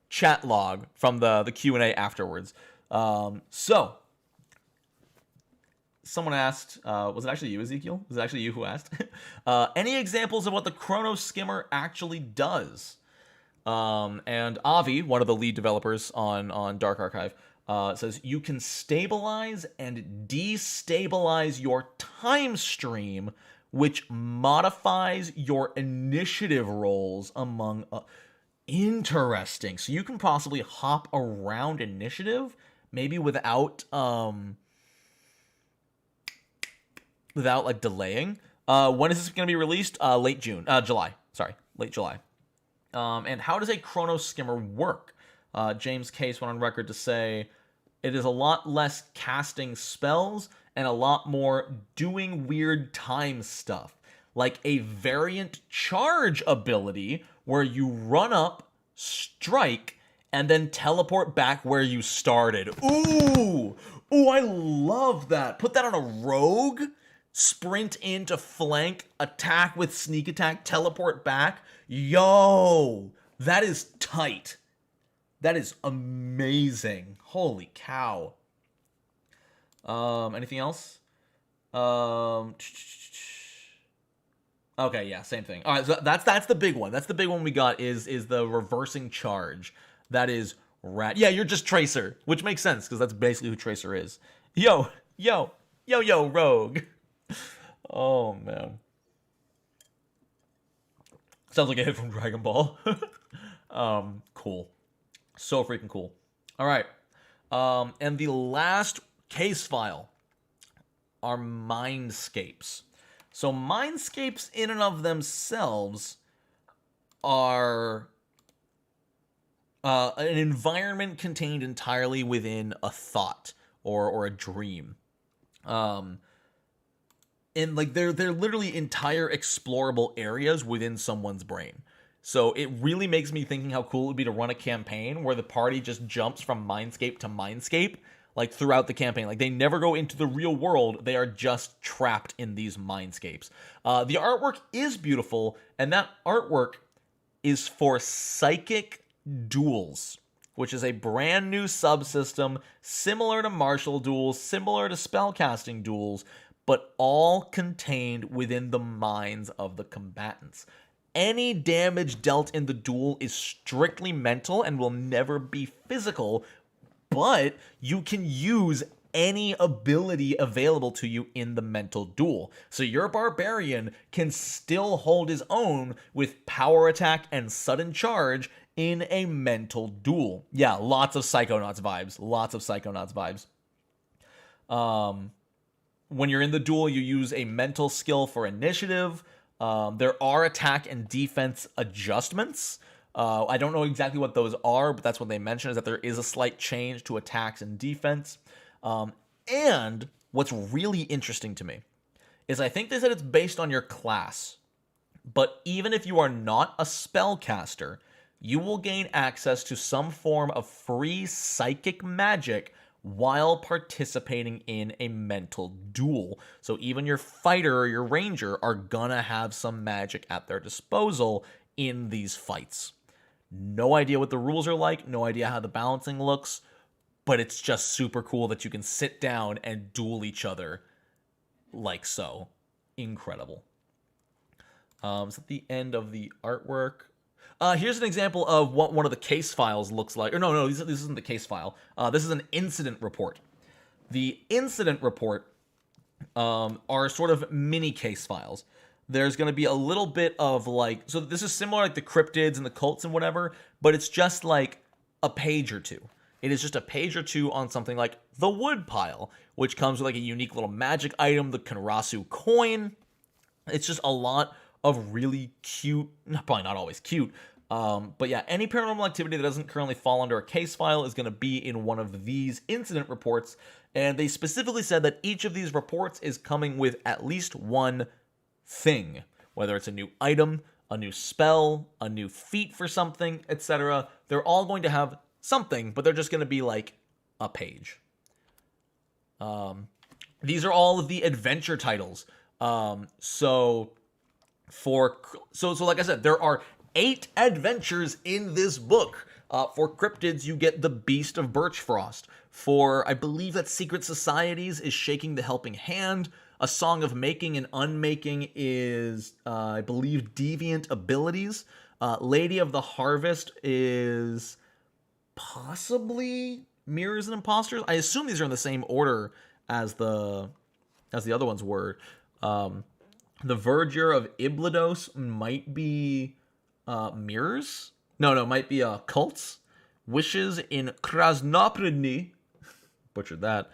Speaker 1: chat log from the Q&A afterwards. So someone asked, was it actually you, Ezekiel? Was it actually you who asked? Any examples of what the Chrono Skimmer actually does? And Avi, one of the lead developers on Dark Archive, says you can stabilize and destabilize your time stream, which modifies your initiative rolls among... Interesting. So you can possibly hop around initiative, maybe without like delaying. When is this going to be released? Late July. Sorry, late July. And how does a Chrono Skimmer work? James Case went on record to say it is a lot less casting spells and a lot more doing weird time stuff, like a variant charge ability where you run up, strike, and then teleport back where you started. Ooh, I love that. Put that on a rogue. Sprint in to flank, attack with sneak attack, teleport back. Yo, that is tight. That is amazing. Holy cow. Anything else? Okay, yeah, same thing. All right, so that's the big one. That's the big one we got is the reversing charge. That is rad. Yeah, you're just Tracer, which makes sense because that's basically who Tracer is. Yo, rogue. Oh, man. Sounds like a hit from Dragon Ball. Cool. So freaking cool. All right. And the last case file are Mindscapes. So Mindscapes in and of themselves are an environment contained entirely within a thought or a dream. And like they're literally entire explorable areas within someone's brain. So it really makes me thinking how cool it would be to run a campaign where the party just jumps from Mindscape to Mindscape, like throughout the campaign. Like they never go into the real world. They are just trapped in these Mindscapes. The artwork is beautiful, and that artwork is for Psychic Duels, which is a brand new subsystem similar to Martial Duels, similar to Spellcasting Duels, but all contained within the minds of the combatants. Any damage dealt in the duel is strictly mental and will never be physical, but you can use any ability available to you in the mental duel. So your barbarian can still hold his own with power attack and sudden charge in a mental duel. Yeah, lots of Psychonauts vibes. When you're in the duel, you use a mental skill for initiative. There are attack and defense adjustments. I don't know exactly what those are, but that's what they mention, is that there is a slight change to attacks and defense. And what's really interesting to me is I think they said it's based on your class. But even if you are not a spellcaster, you will gain access to some form of free psychic magic while participating in a mental duel. So even your fighter or your ranger are gonna have some magic at their disposal in these fights. No idea what the rules are like, no idea how the balancing looks, but it's just super cool that you can sit down and duel each other like so. Incredible. It's at the end of the artwork. Here's an example of what one of the case files looks like. Or no, this isn't the case file. This is an incident report. The incident report are sort of mini case files. There's going to be a little bit of like... So this is similar like the Cryptids and the cults and whatever, but it's just like a page or two. It is just a page or two on something like the Wood Pile, which comes with like a unique little magic item, the Kenrasu coin. It's just a lot of really cute, probably not always cute, but yeah, any paranormal activity that doesn't currently fall under a case file is going to be in one of these incident reports. And they specifically said that each of these reports is coming with at least one thing, whether it's a new item, a new spell, a new feat for something, etc. They're all going to have something, but they're just going to be like a page. These are all of the adventure titles. So like I said, there are 8 adventures in this book. For Cryptids, you get the Beast of Birchfrost. For, I believe that Secret Societies is Shaking the Helping Hand. A Song of Making and Unmaking is, I believe, Deviant Abilities. Lady of the Harvest is possibly Mirrors and Imposters. I assume these are in the same order as the other ones were. The Verdure of Iblados might be Mirrors. No, it might be Cults. Wishes in Krasnopredny. Butchered that.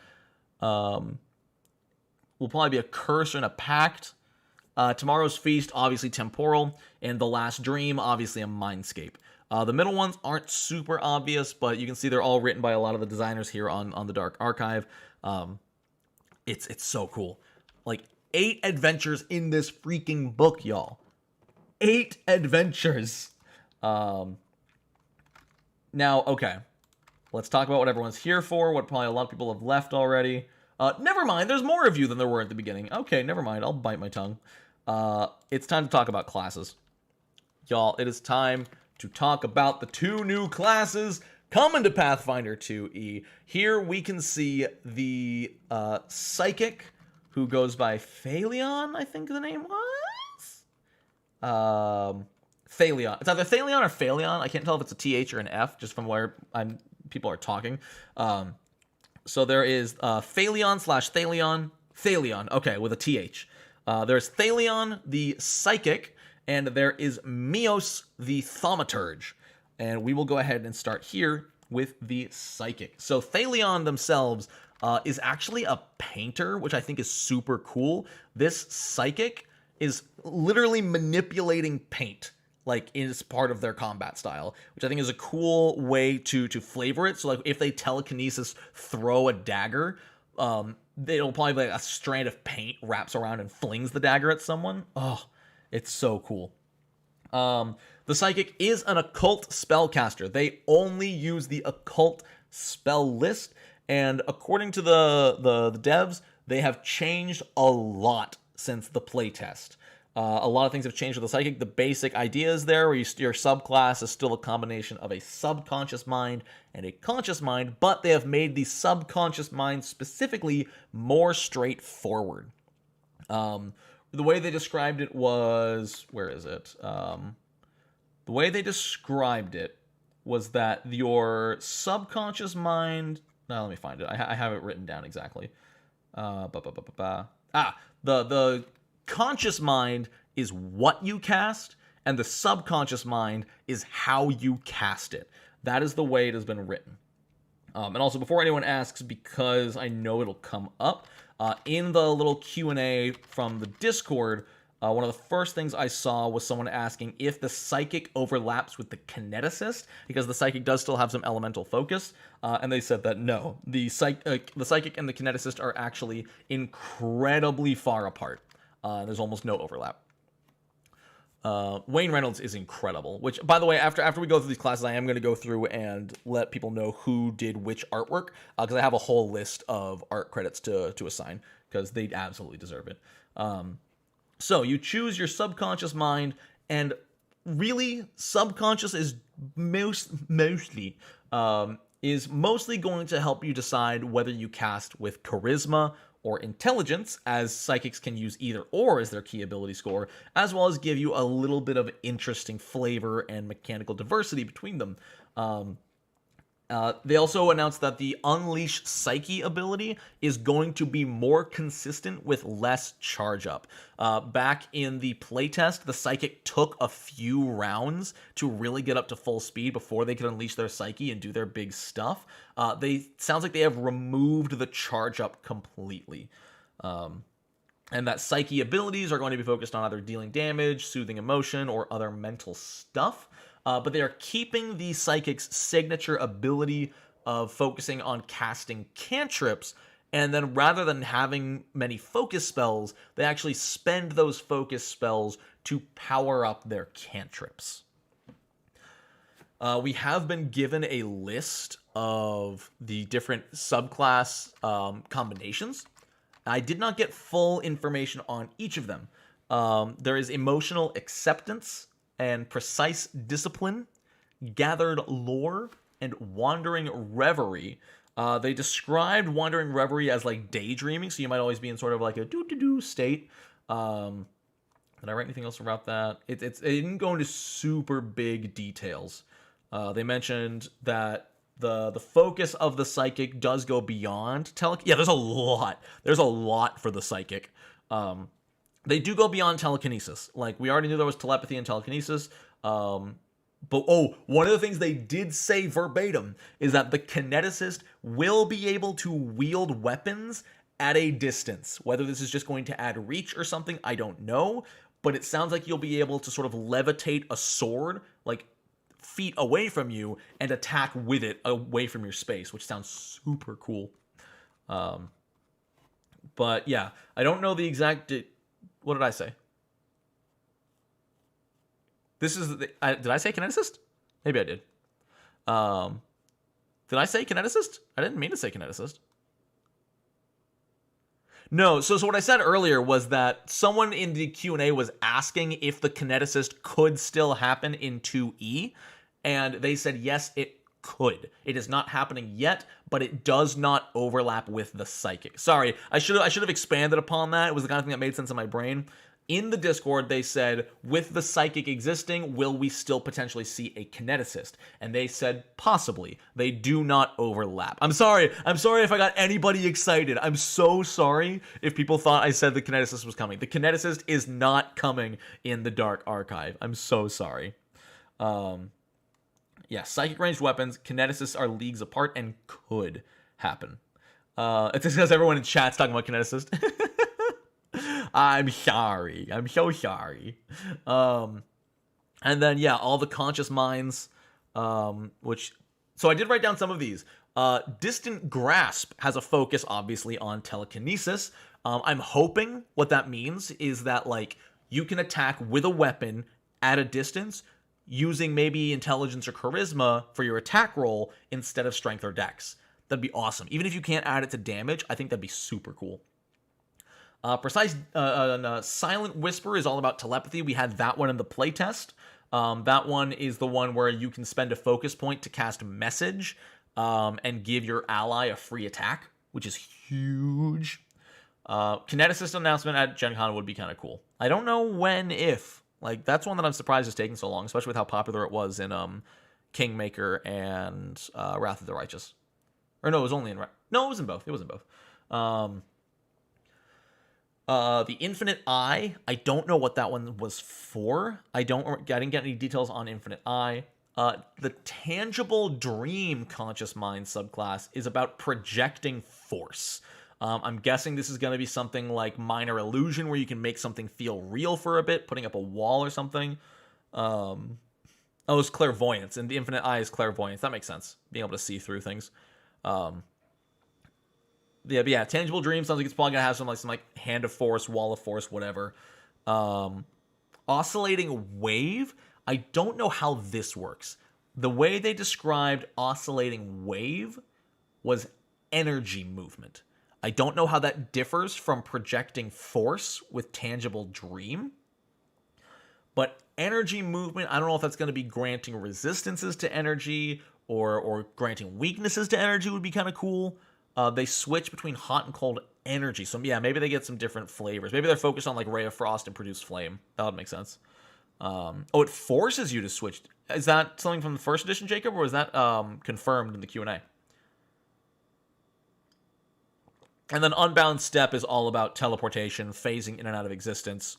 Speaker 1: Will probably be a Curse and a Pact. Tomorrow's Feast, obviously Temporal. And The Last Dream, obviously a Mindscape. The middle ones aren't super obvious, but you can see they're all written by a lot of the designers here on the Dark Archive. It's so cool. Like, 8 adventures in this freaking book, y'all. 8 adventures. Now, okay. Let's talk about what everyone's here for, what probably a lot of people have left already. Never mind, there's more of you than there were at the beginning. Okay, never mind, I'll bite my tongue. It's time to talk about classes. Y'all, it is time to talk about the 2 new classes coming to Pathfinder 2e. Here we can see the Psychic, who goes by Phalion, I think the name was? Phalion. It's either Phalion or Phalion. I can't tell if it's a TH or an F, just from where people are talking. So there is Phalion/Thalion. Thalion, okay, with a TH. There's Thalion, the Psychic, and there is Mios, the Thaumaturge. And we will go ahead and start here with the Psychic. So Thalion themselves is actually a painter, which I think is super cool. This Psychic is literally manipulating paint, like, is part of their combat style, which I think is a cool way to flavor it. So, like, if they telekinesis throw a dagger, it'll probably be like a strand of paint wraps around and flings the dagger at someone. Oh, it's so cool. The Psychic is an occult spellcaster. They only use the occult spell list, and according to the devs, they have changed a lot since the playtest. A lot of things have changed with the Psychic. The basic idea is there, where your subclass is still a combination of a subconscious mind and a conscious mind, but they have made the subconscious mind specifically more straightforward. The way they described it was... Where is it? The way they described it was that your subconscious mind... Now, let me find it. I have it written down exactly. The conscious mind is what you cast, and the subconscious mind is how you cast it. That is the way it has been written. And also, before anyone asks, because I know it'll come up, in the little Q&A from the Discord, one of the first things I saw was someone asking if the Psychic overlaps with the Kineticist, because the Psychic does still have some elemental focus, and they said that no, the Psychic and the Kineticist are actually incredibly far apart. There's almost no overlap. Wayne Reynolds is incredible, which, by the way, after we go through these classes, I am going to go through and let people know who did which artwork, because I have a whole list of art credits to assign, because they absolutely deserve it. So you choose your subconscious mind, and really, subconscious is mostly going to help you decide whether you cast with charisma or intelligence, as psychics can use either or as their key ability score, as well as give you a little bit of interesting flavor and mechanical diversity between them. They also announced that the Unleash Psyche ability is going to be more consistent with less charge up. Back in the playtest, the Psychic took a few rounds to really get up to full speed before they could unleash their Psyche and do their big stuff. Sounds like they have removed the charge up completely. And that Psyche abilities are going to be focused on either dealing damage, soothing emotion, or other mental stuff. But they are keeping the Psychic's signature ability of focusing on casting cantrips, and then rather than having many focus spells, they actually spend those focus spells to power up their cantrips. We have been given a list of the different subclass combinations. I did not get full information on each of them. There is Emotional Acceptance and Precise Discipline, Gathered Lore, and Wandering Reverie. They described Wandering Reverie as like daydreaming, so you might always be in sort of like a do-do-do state. Did I write anything else about that? It didn't go into super big details. They mentioned that the focus of the Psychic does go beyond yeah, there's a lot. There's a lot for the Psychic. They do go beyond telekinesis. Like, we already knew there was telepathy and telekinesis. But one of the things they did say verbatim is that the kineticist will be able to wield weapons at a distance. Whether this is just going to add reach or something, I don't know. But it sounds like you'll be able to sort of levitate a sword, like, feet away from you and attack with it away from your space, which sounds super cool. But yeah, I don't know the exact... What did I say? This is... did I say kineticist? Maybe I did. Did I say kineticist? I didn't mean to say kineticist. No, so what I said earlier was that someone in the Q&A was asking if the kineticist could still happen in 2E, and they said yes, it could. It is not happening yet, but it does not overlap with the Psychic. Sorry, I should have expanded upon that. It was the kind of thing that made sense in my brain. In the Discord, they said, with the Psychic existing, will we still potentially see a kineticist? And they said, possibly. They do not overlap. I'm sorry if I got anybody excited. I'm so sorry if people thought I said the kineticist was coming. The kineticist is not coming in the Dark Archive. I'm so sorry. Yeah, Psychic ranged weapons, kineticists are leagues apart and could happen. It's just because everyone in chat's talking about kineticist. I'm sorry. I'm so sorry. And then, yeah, all the conscious minds, which... So I did write down some of these. Distant Grasp has a focus, obviously, on telekinesis. I'm hoping what that means is that, like, you can attack with a weapon at a distance using maybe intelligence or charisma for your attack roll instead of strength or dex. That'd be awesome. Even if you can't add it to damage, I think that'd be super cool. Silent Whisper is all about telepathy. We had that one in the playtest. That one is the one where you can spend a focus point to cast Message and give your ally a free attack, which is huge. Kineticist announcement at Gen Con would be kind of cool. I don't know when, if. Like, that's one that I'm surprised is taking so long, especially with how popular it was in Kingmaker and Wrath of the Righteous. Or no, it was only in... No, it was in both. It was in both. The Infinite Eye, I don't know what that one was for. I didn't get any details on Infinite Eye. The Tangible Dream Conscious Mind subclass is about projecting force. I'm guessing this is going to be something like Minor Illusion, where you can make something feel real for a bit, putting up a wall or something. It's Clairvoyance, and the Infinite Eye is Clairvoyance. That makes sense, being able to see through things. Yeah, Tangible Dream sounds like it's probably going to have some like Hand of Force, Wall of Force, whatever. Oscillating Wave, I don't know how this works. The way they described Oscillating Wave was energy movement. I don't know how that differs from projecting force with Tangible Dream. But energy movement, I don't know if that's going to be granting resistances to energy or granting weaknesses to energy would be kind of cool. They switch between hot and cold energy. So yeah, maybe they get some different flavors. Maybe they're focused on like Ray of Frost and Produce Flame. That would make sense. It forces you to switch. Is that something from the first edition, Jacob, or was that confirmed in the Q&A? And then Unbound Step is all about teleportation, phasing in and out of existence.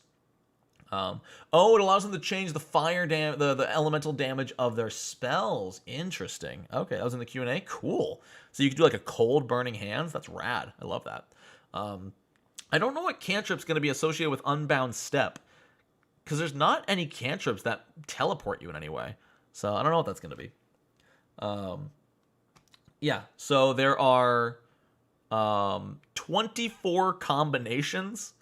Speaker 1: It allows them to change the the elemental damage of their spells. Interesting. Okay, that was in the Q&A. Cool. So you could do like a cold burning hands. That's rad. I love that. I don't know what cantrip's going to be associated with Unbound Step, because there's not any cantrips that teleport you in any way. So I don't know what that's going to be. Yeah, so there are 24 combinations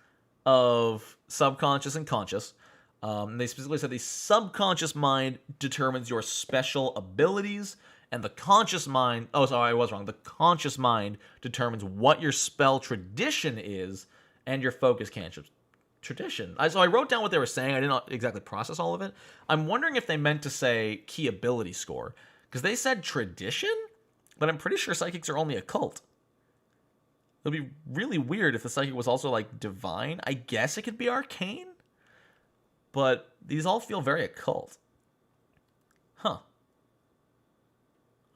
Speaker 1: of subconscious and conscious. They specifically said the subconscious mind determines your special abilities, and the conscious mind... Oh, sorry, I was wrong. The conscious mind determines what your spell tradition is and your focus cantrips. Tradition. So I wrote down what they were saying. I didn't exactly process all of it. I'm wondering if they meant to say key ability score, because they said tradition, but I'm pretty sure psychics are only occult. It would be really weird if the psychic was also like divine. I guess it could be arcane, but these all feel very occult. Huh.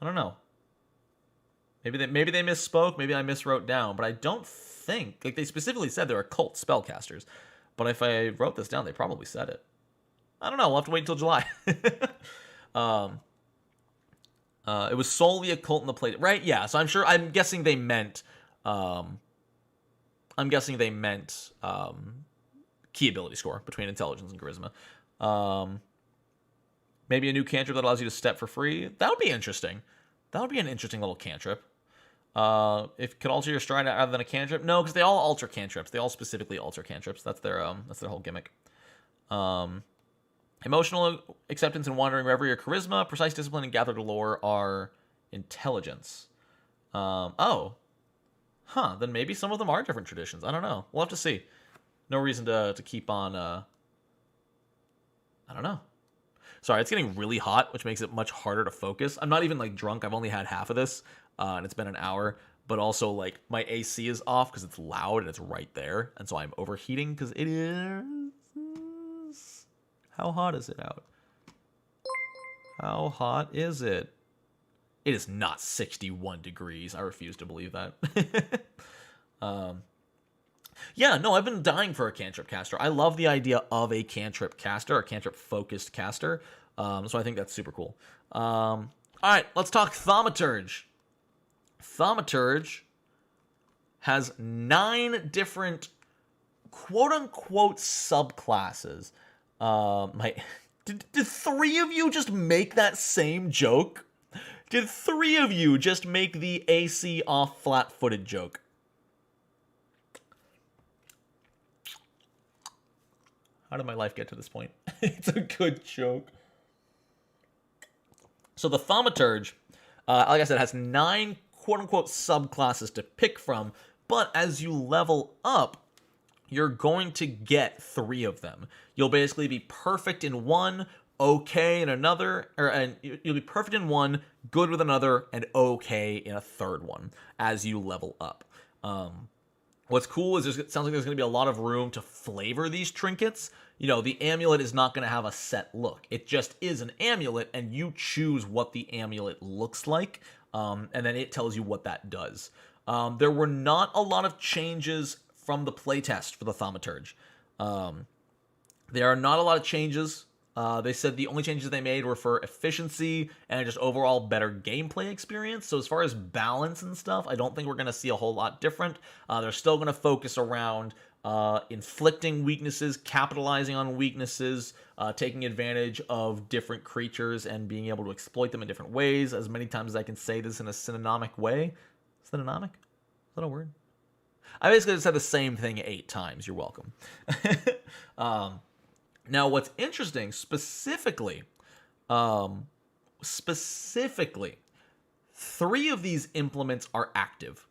Speaker 1: I don't know. Maybe they misspoke. Maybe I miswrote down, but I don't think, like, they specifically said they're occult spellcasters. But if I wrote this down, they probably said it. I don't know. We'll have to wait until July. It was solely occult in the play, right? Yeah. So I'm guessing they meant. Key ability score between intelligence and charisma. Maybe a new cantrip that allows you to step for free. That would be interesting. That would be an interesting little cantrip. If it could alter your stride other than a cantrip. No, because they all alter cantrips. They all specifically alter cantrips. That's their whole gimmick. Emotional acceptance and wandering reverie or charisma. Precise discipline and gathered lore are intelligence. Then maybe some of them are different traditions. I don't know. We'll have to see. No reason to keep on. I don't know. Sorry, it's getting really hot, which makes it much harder to focus. I'm not even like drunk. I've only had half of this, and it's been an hour. But also, like, my AC is off because it's loud and it's right there, and so I'm overheating because it is. How hot is it out? How hot is it? It is not 61 degrees. I refuse to believe that. Yeah, no, I've been dying for a cantrip caster. I love the idea of a cantrip caster, a cantrip-focused caster. So I think that's super cool. All right, let's talk Thaumaturge. Thaumaturge has 9 different quote-unquote subclasses. Did 3 of you just make that same joke? Did 3 of you just make the AC off flat-footed joke? How did my life get to this point? It's a good joke. So the Thaumaturge, like I said, has 9 quote-unquote subclasses to pick from, but as you level up, you're going to get 3 of them. You'll basically be perfect in one, okay in another, and you'll be perfect in one, good with another, and okay in a third one as you level up. What's cool is it sounds like there's going to be a lot of room to flavor these trinkets. You know, the amulet is not going to have a set look. It just is an amulet, and you choose what the amulet looks like, and then it tells you what that does. There were not a lot of changes from the playtest for the Thaumaturge. There are not a lot of changes. They said the only changes they made were for efficiency and just overall better gameplay experience. So as far as balance and stuff, I don't think we're going to see a whole lot different. They're still going to focus around inflicting weaknesses, capitalizing on weaknesses, taking advantage of different creatures and being able to exploit them in different ways. As many times as I can say this in a synonymic way. Synonymic? Is that a word? I basically just said the same thing 8 times. You're welcome. Now, what's interesting, specifically, 3 of these implements are active.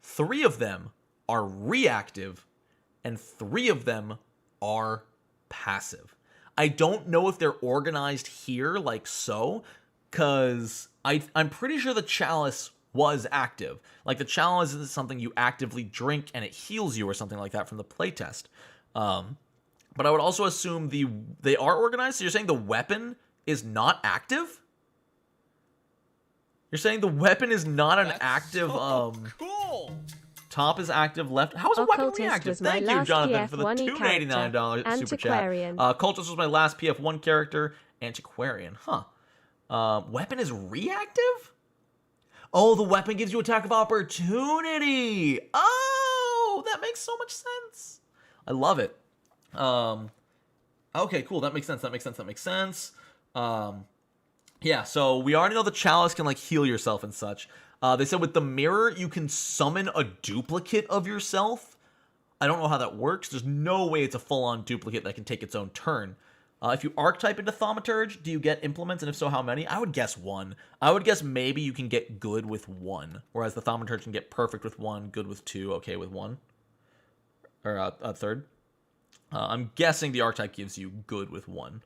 Speaker 1: 3 of them are reactive, and 3 of them are passive. I don't know if they're organized here like so, because I'm pretty sure the chalice was active. Like, the chalice is something you actively drink and it heals you or something like that from the playtest. But I would also assume they are organized. So you're saying the weapon is not active? You're saying the weapon is not an active.
Speaker 3: Cool.
Speaker 1: Top is active, left. How is a weapon reactive? Thank you, Jonathan, for the $289 super chat. Cultist was my last PF1 character. Antiquarian, huh? Weapon is reactive? Oh, the weapon gives you attack of opportunity. Oh, that makes so much sense. I love it. Okay, cool. That makes sense. Yeah, so we already know the chalice can, like, heal yourself and such. They said with the mirror, you can summon a duplicate of yourself. I don't know how that works. There's no way it's a full-on duplicate that can take its own turn. If you archetype into Thaumaturge, do you get implements, and if so, how many? I would guess 1. I would guess maybe you can get good with 1, whereas the Thaumaturge can get perfect with 1, good with 2, okay with 1. Or a third. I'm guessing the archetype gives you good with 1.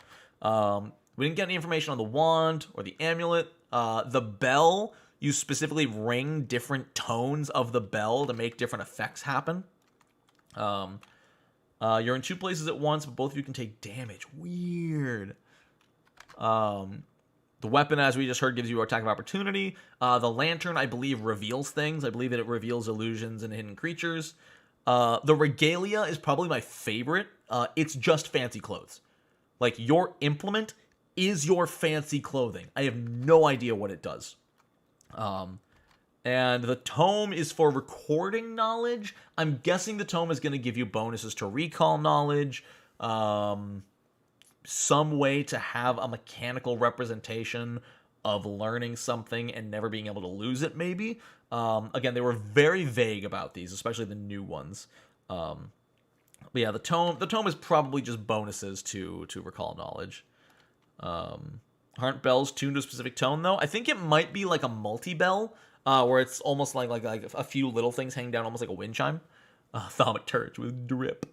Speaker 1: We didn't get any information on the wand or the amulet. The bell, you specifically ring different tones of the bell to make different effects happen. You're in 2 places at once, but both of you can take damage. Weird. The weapon, as we just heard, gives you attack of opportunity. The lantern, I believe, reveals things. I believe that it reveals illusions and hidden creatures. The regalia is probably my favorite. It's just fancy clothes. Like, your implement is your fancy clothing. I have no idea what it does. And the tome is for recording knowledge. I'm guessing the tome is going to give you bonuses to recall knowledge. Some way to have a mechanical representation of learning something and never being able to lose it, maybe. Again, they were very vague about these, especially the new ones. But yeah, the tome is probably just bonuses to recall knowledge. Aren't bells tuned to a specific tone, though? I think it might be like a multi-bell, where it's almost like a few little things hanging down, almost like a wind chime. Thaumaturge with drip.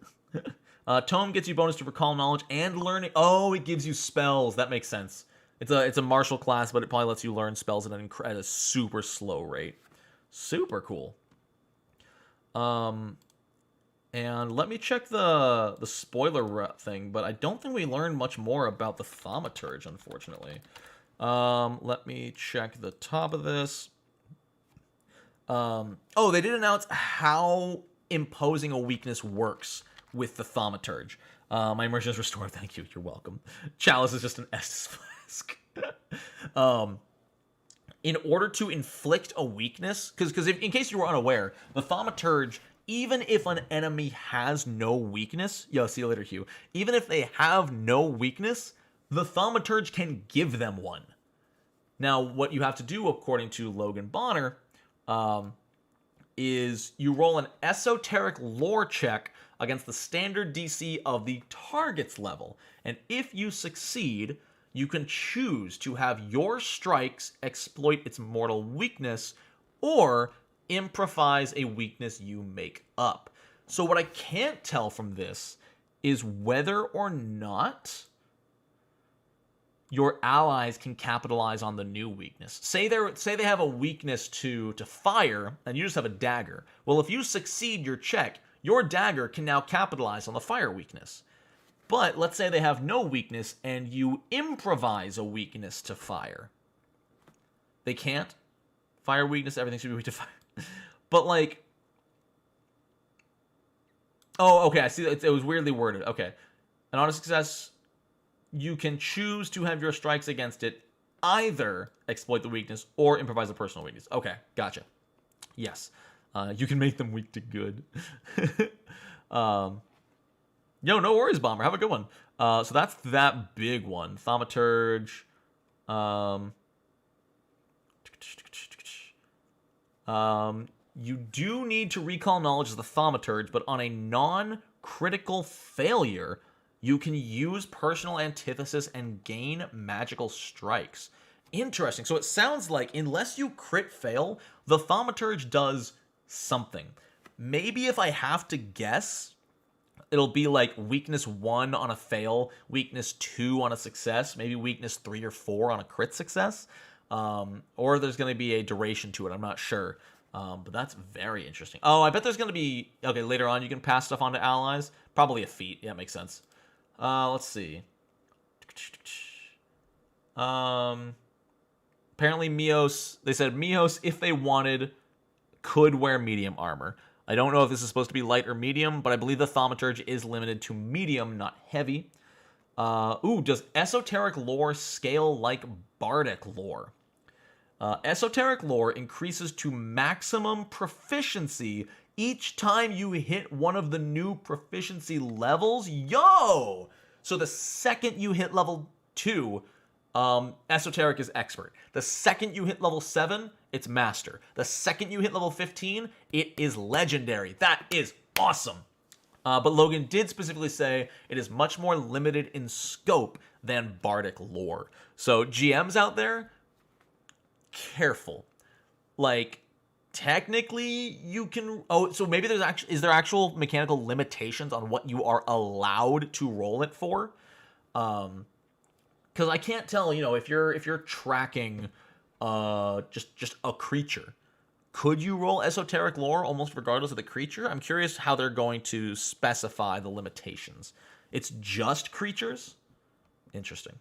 Speaker 1: Tome gets you bonus to recall knowledge and learning. Oh, it gives you spells. That makes sense. It's a martial class, but it probably lets you learn spells at a super slow rate. Super cool. And let me check the spoiler thing, but I don't think we learned much more about the Thaumaturge, unfortunately. Let me check the top of this. Oh, they did announce how imposing a weakness works with the Thaumaturge. My immersion is restored. Thank you. You're welcome. Chalice is just an Estus flask. In order to inflict a weakness, because in case you were unaware, the Thaumaturge, even if an enemy has no weakness, see you later, Hugh. Even if they have no weakness, the Thaumaturge can give them one. Now, what you have to do, according to Logan Bonner, is you roll an esoteric lore check against the standard DC of the target's level. And if you succeed, you can choose to have your strikes exploit its mortal weakness or improvise a weakness you make up. So what I can't tell from this is whether or not your allies can capitalize on the new weakness. Say they have a weakness to fire, and you just have a dagger. Well, if you succeed your check, your dagger can now capitalize on the fire weakness. But let's say they have no weakness, and you improvise a weakness to fire. They can't. Fire weakness, everything should be weak to fire. But like, oh, okay, I see. It was weirdly worded. Okay, an auto success. You can choose to have your strikes against it either exploit the weakness or improvise a personal weakness. Okay, gotcha. Yes. You can make them weak to good. No worries, Bomber. Have a good one. So that's that big one. Thaumaturge. You do need to recall knowledge as the Thaumaturge, but on a non-critical failure, you can use personal antithesis and gain magical strikes. Interesting. So it sounds like unless you crit fail, the Thaumaturge does something. Maybe if I have to guess, it'll be like weakness 1 on a fail, weakness 2 on a success, maybe weakness 3 or 4 on a crit success. Or there's going to be a duration to it. I'm not sure. But that's very interesting. Oh, I bet there's going to be... Okay, later on you can pass stuff on to allies. Probably a feat. Yeah, makes sense. Let's see. Apparently Mios, they said Mios, if they wanted, could wear medium armor. I don't know if this is supposed to be light or medium, but I believe the Thaumaturge is limited to medium, not heavy. Does esoteric lore scale like bardic lore? Esoteric lore increases to maximum proficiency each time you hit one of the new proficiency levels. Yo! So the second you hit level 2, esoteric is expert. The second you hit level 7, it's master. The second you hit level 15, it is legendary. That is awesome. But Logan did specifically say it is much more limited in scope than bardic lore. So GMs out there, careful. Like, technically you can, so maybe is there actual mechanical limitations on what you are allowed to roll it for? Because I can't tell, if you're tracking just a creature, could you roll esoteric lore almost regardless of the creature? I'm curious how they're going to specify the limitations. It's just creatures? Interesting.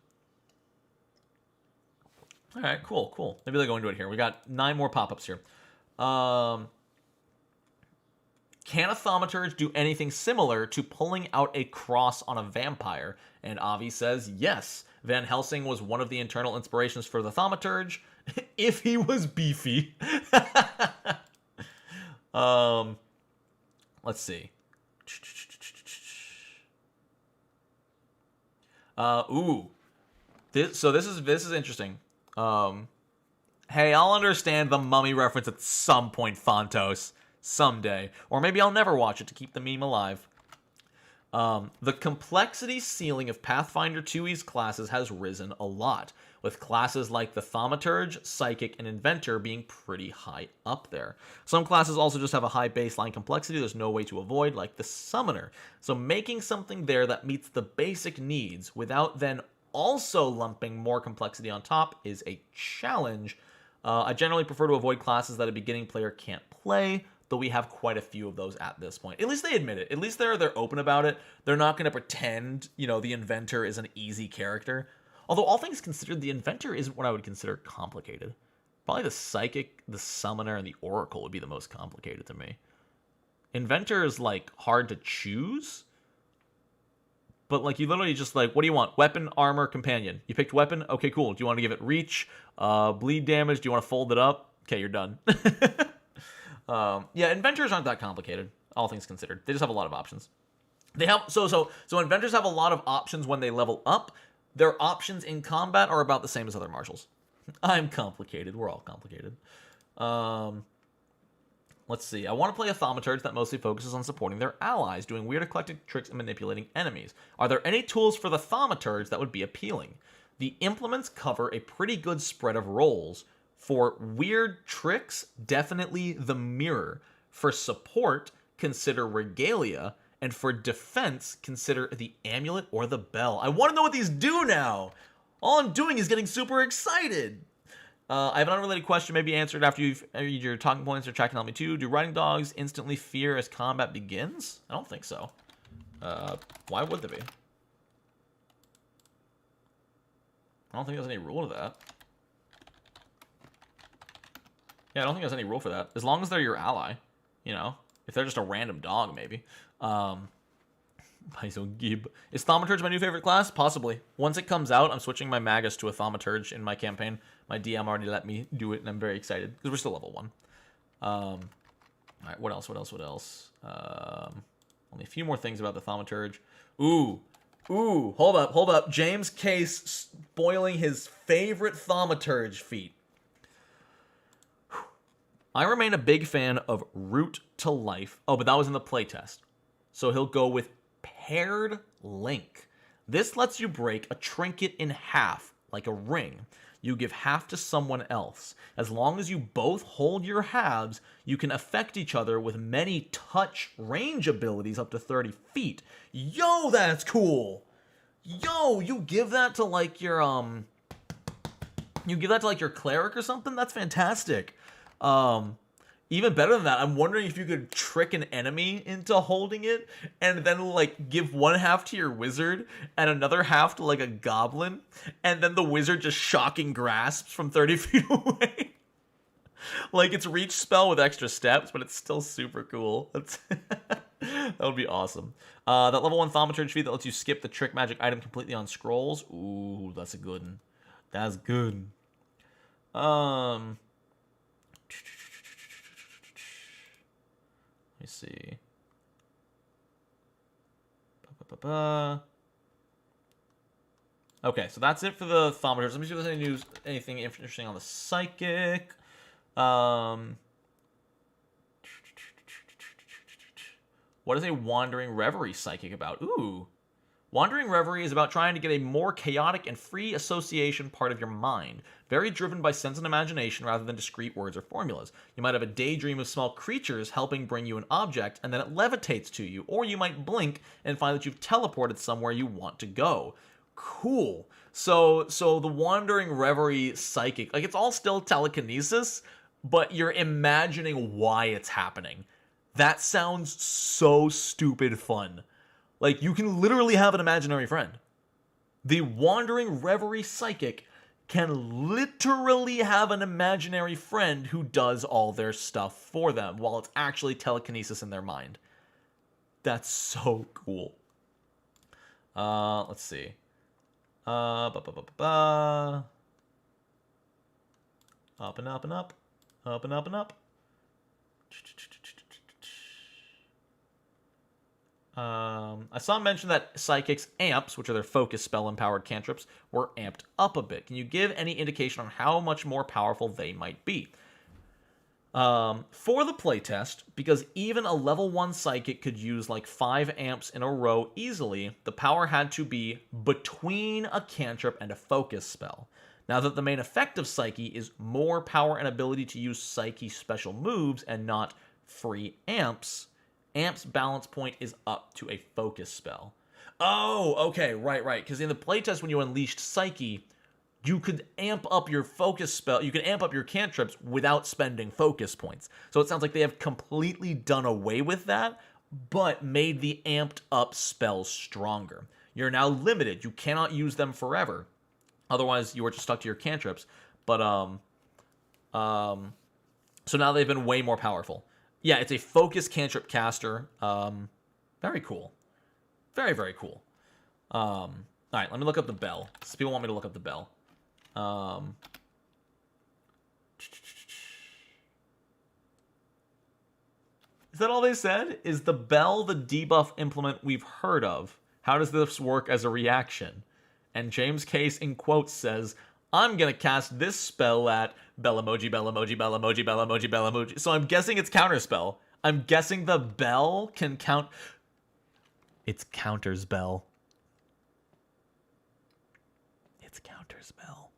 Speaker 1: All right, cool. Maybe they'll go into it here. We got 9 more pop-ups here. Can a Thaumaturge do anything similar to pulling out a cross on a vampire? And Avi says yes. Van Helsing was one of the internal inspirations for the Thaumaturge. If he was beefy. Let's see. This is interesting. Hey, I'll understand the mummy reference at some point, Fontos. Someday. Or maybe I'll never watch it to keep the meme alive. The complexity ceiling of Pathfinder 2e's classes has risen a lot, with classes like the Thaumaturge, Psychic, and Inventor being pretty high up there. Some classes also just have a high baseline complexity there's no way to avoid, like the Summoner. So making something there that meets the basic needs without then also lumping more complexity on top is a challenge. I generally prefer to avoid classes that a beginning player can't play, though we have quite a few of those at this point. At least they admit it. At least they're open about it. They're not going to pretend, the Inventor is an easy character. Although, all things considered, the Inventor isn't what I would consider complicated. Probably the Psychic, the Summoner, and the Oracle would be the most complicated to me. Inventor is, hard to choose. But, you literally just, what do you want? Weapon, armor, companion. You picked weapon? Okay, cool. Do you want to give it reach? Bleed damage? Do you want to fold it up? Okay, you're done. Inventors aren't that complicated, all things considered. They just have a lot of options. They have so inventors have a lot of options when they level up. Their options in combat are about the same as other marshals. I'm complicated. We're all complicated. Let's see. I want to play a Thaumaturge that mostly focuses on supporting their allies, doing weird eclectic tricks and manipulating enemies. Are there any tools for the Thaumaturge that would be appealing? The implements cover a pretty good spread of roles. For weird tricks, definitely the Mirror. For support, consider Regalia. And for defense, consider the Amulet or the Bell. I want to know what these do now! All I'm doing is getting super excited! I have an unrelated question, maybe answered after you read your talking points or tracking on me too. Do riding dogs instantly fear as combat begins? I don't think so. Why would they be? I don't think there's any rule to that. Yeah, I don't think there's any rule for that. As long as they're your ally, if they're just a random dog, maybe. Gib. Is Thaumaturge my new favorite class? Possibly. Once it comes out, I'm switching my Magus to a Thaumaturge in my campaign. My DM already let me do it, and I'm very excited, because we're still level 1. Alright, what else? Only a few more things about the Thaumaturge. Hold up. James Case spoiling his favorite Thaumaturge feat. I remain a big fan of Root to Life. Oh, but that was in the playtest. So he'll go with Paired Link. This lets you break a trinket in half, like a ring. You give half to someone else. As long as you both hold your halves, you can affect each other with many touch range abilities up to 30 feet. Yo, that's cool! Yo, you give that to your cleric or something? That's fantastic. Even better than that, I'm wondering if you could trick an enemy into holding it and then, like, give one half to your wizard and another half to, like, a goblin, and then the wizard just shocking grasps from 30 feet away. Like, it's reach spell with extra steps, but it's still super cool. That would be awesome. That level 1 Thaumaturge feat that lets you skip the trick magic item completely on scrolls. Ooh, that's a good one. That's good. Let me see. Okay, so that's it for the Thaumaturge. Let me see if there's anything interesting on the Psychic. What is a Wandering Reverie Psychic about? Ooh. Wandering Reverie is about trying to get a more chaotic and free association part of your mind, very driven by sense and imagination rather than discrete words or formulas. You might have a daydream of small creatures helping bring you an object, and then it levitates to you, or you might blink and find that you've teleported somewhere you want to go. Cool. So the Wandering Reverie Psychic, like, it's all still telekinesis, but you're imagining why it's happening. That sounds so stupid fun. Like, you can literally have an imaginary friend. The Wandering Reverie Psychic can literally have an imaginary friend who does all their stuff for them while it's actually telekinesis in their mind. That's so cool. Let's see. Up and up and up. Up and up and up. I saw mention that Psychics' amps, which are their focus spell-empowered cantrips, were amped up a bit. Can you give any indication on how much more powerful they might be? For the playtest, because even a level 1 Psychic could use like 5 amps in a row easily, the power had to be between a cantrip and a focus spell. Now that the main effect of Psyche is more power and ability to use Psyche special moves and not free amps, Amp's balance point is up to a focus spell. Oh, okay, right. Because in the playtest when you unleashed Psyche, you could amp up your focus spell, you could amp up your cantrips without spending focus points. So it sounds like they have completely done away with that, but made the amped up spells stronger. You're now limited. You cannot use them forever. Otherwise, you are just stuck to your cantrips. But, so now they've been way more powerful. Yeah, it's a focus cantrip caster. Very cool. Very, very cool. All right, let me look up the bell. Some people want me to look up the bell. Is that all they said? Is the bell the debuff implement we've heard of? How does this work as a reaction? And James Case in quotes says, I'm gonna cast this spell at bell emoji, bell emoji, bell emoji, bell emoji, bell emoji. So I'm guessing it's counterspell. I'm guessing the bell can count. It's counters bell. It's counters bell.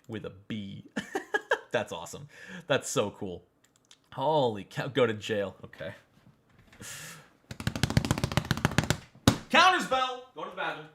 Speaker 1: With a B. That's awesome. That's so cool. Holy cow. Go to jail. Okay. Counters bell. Go to the bathroom.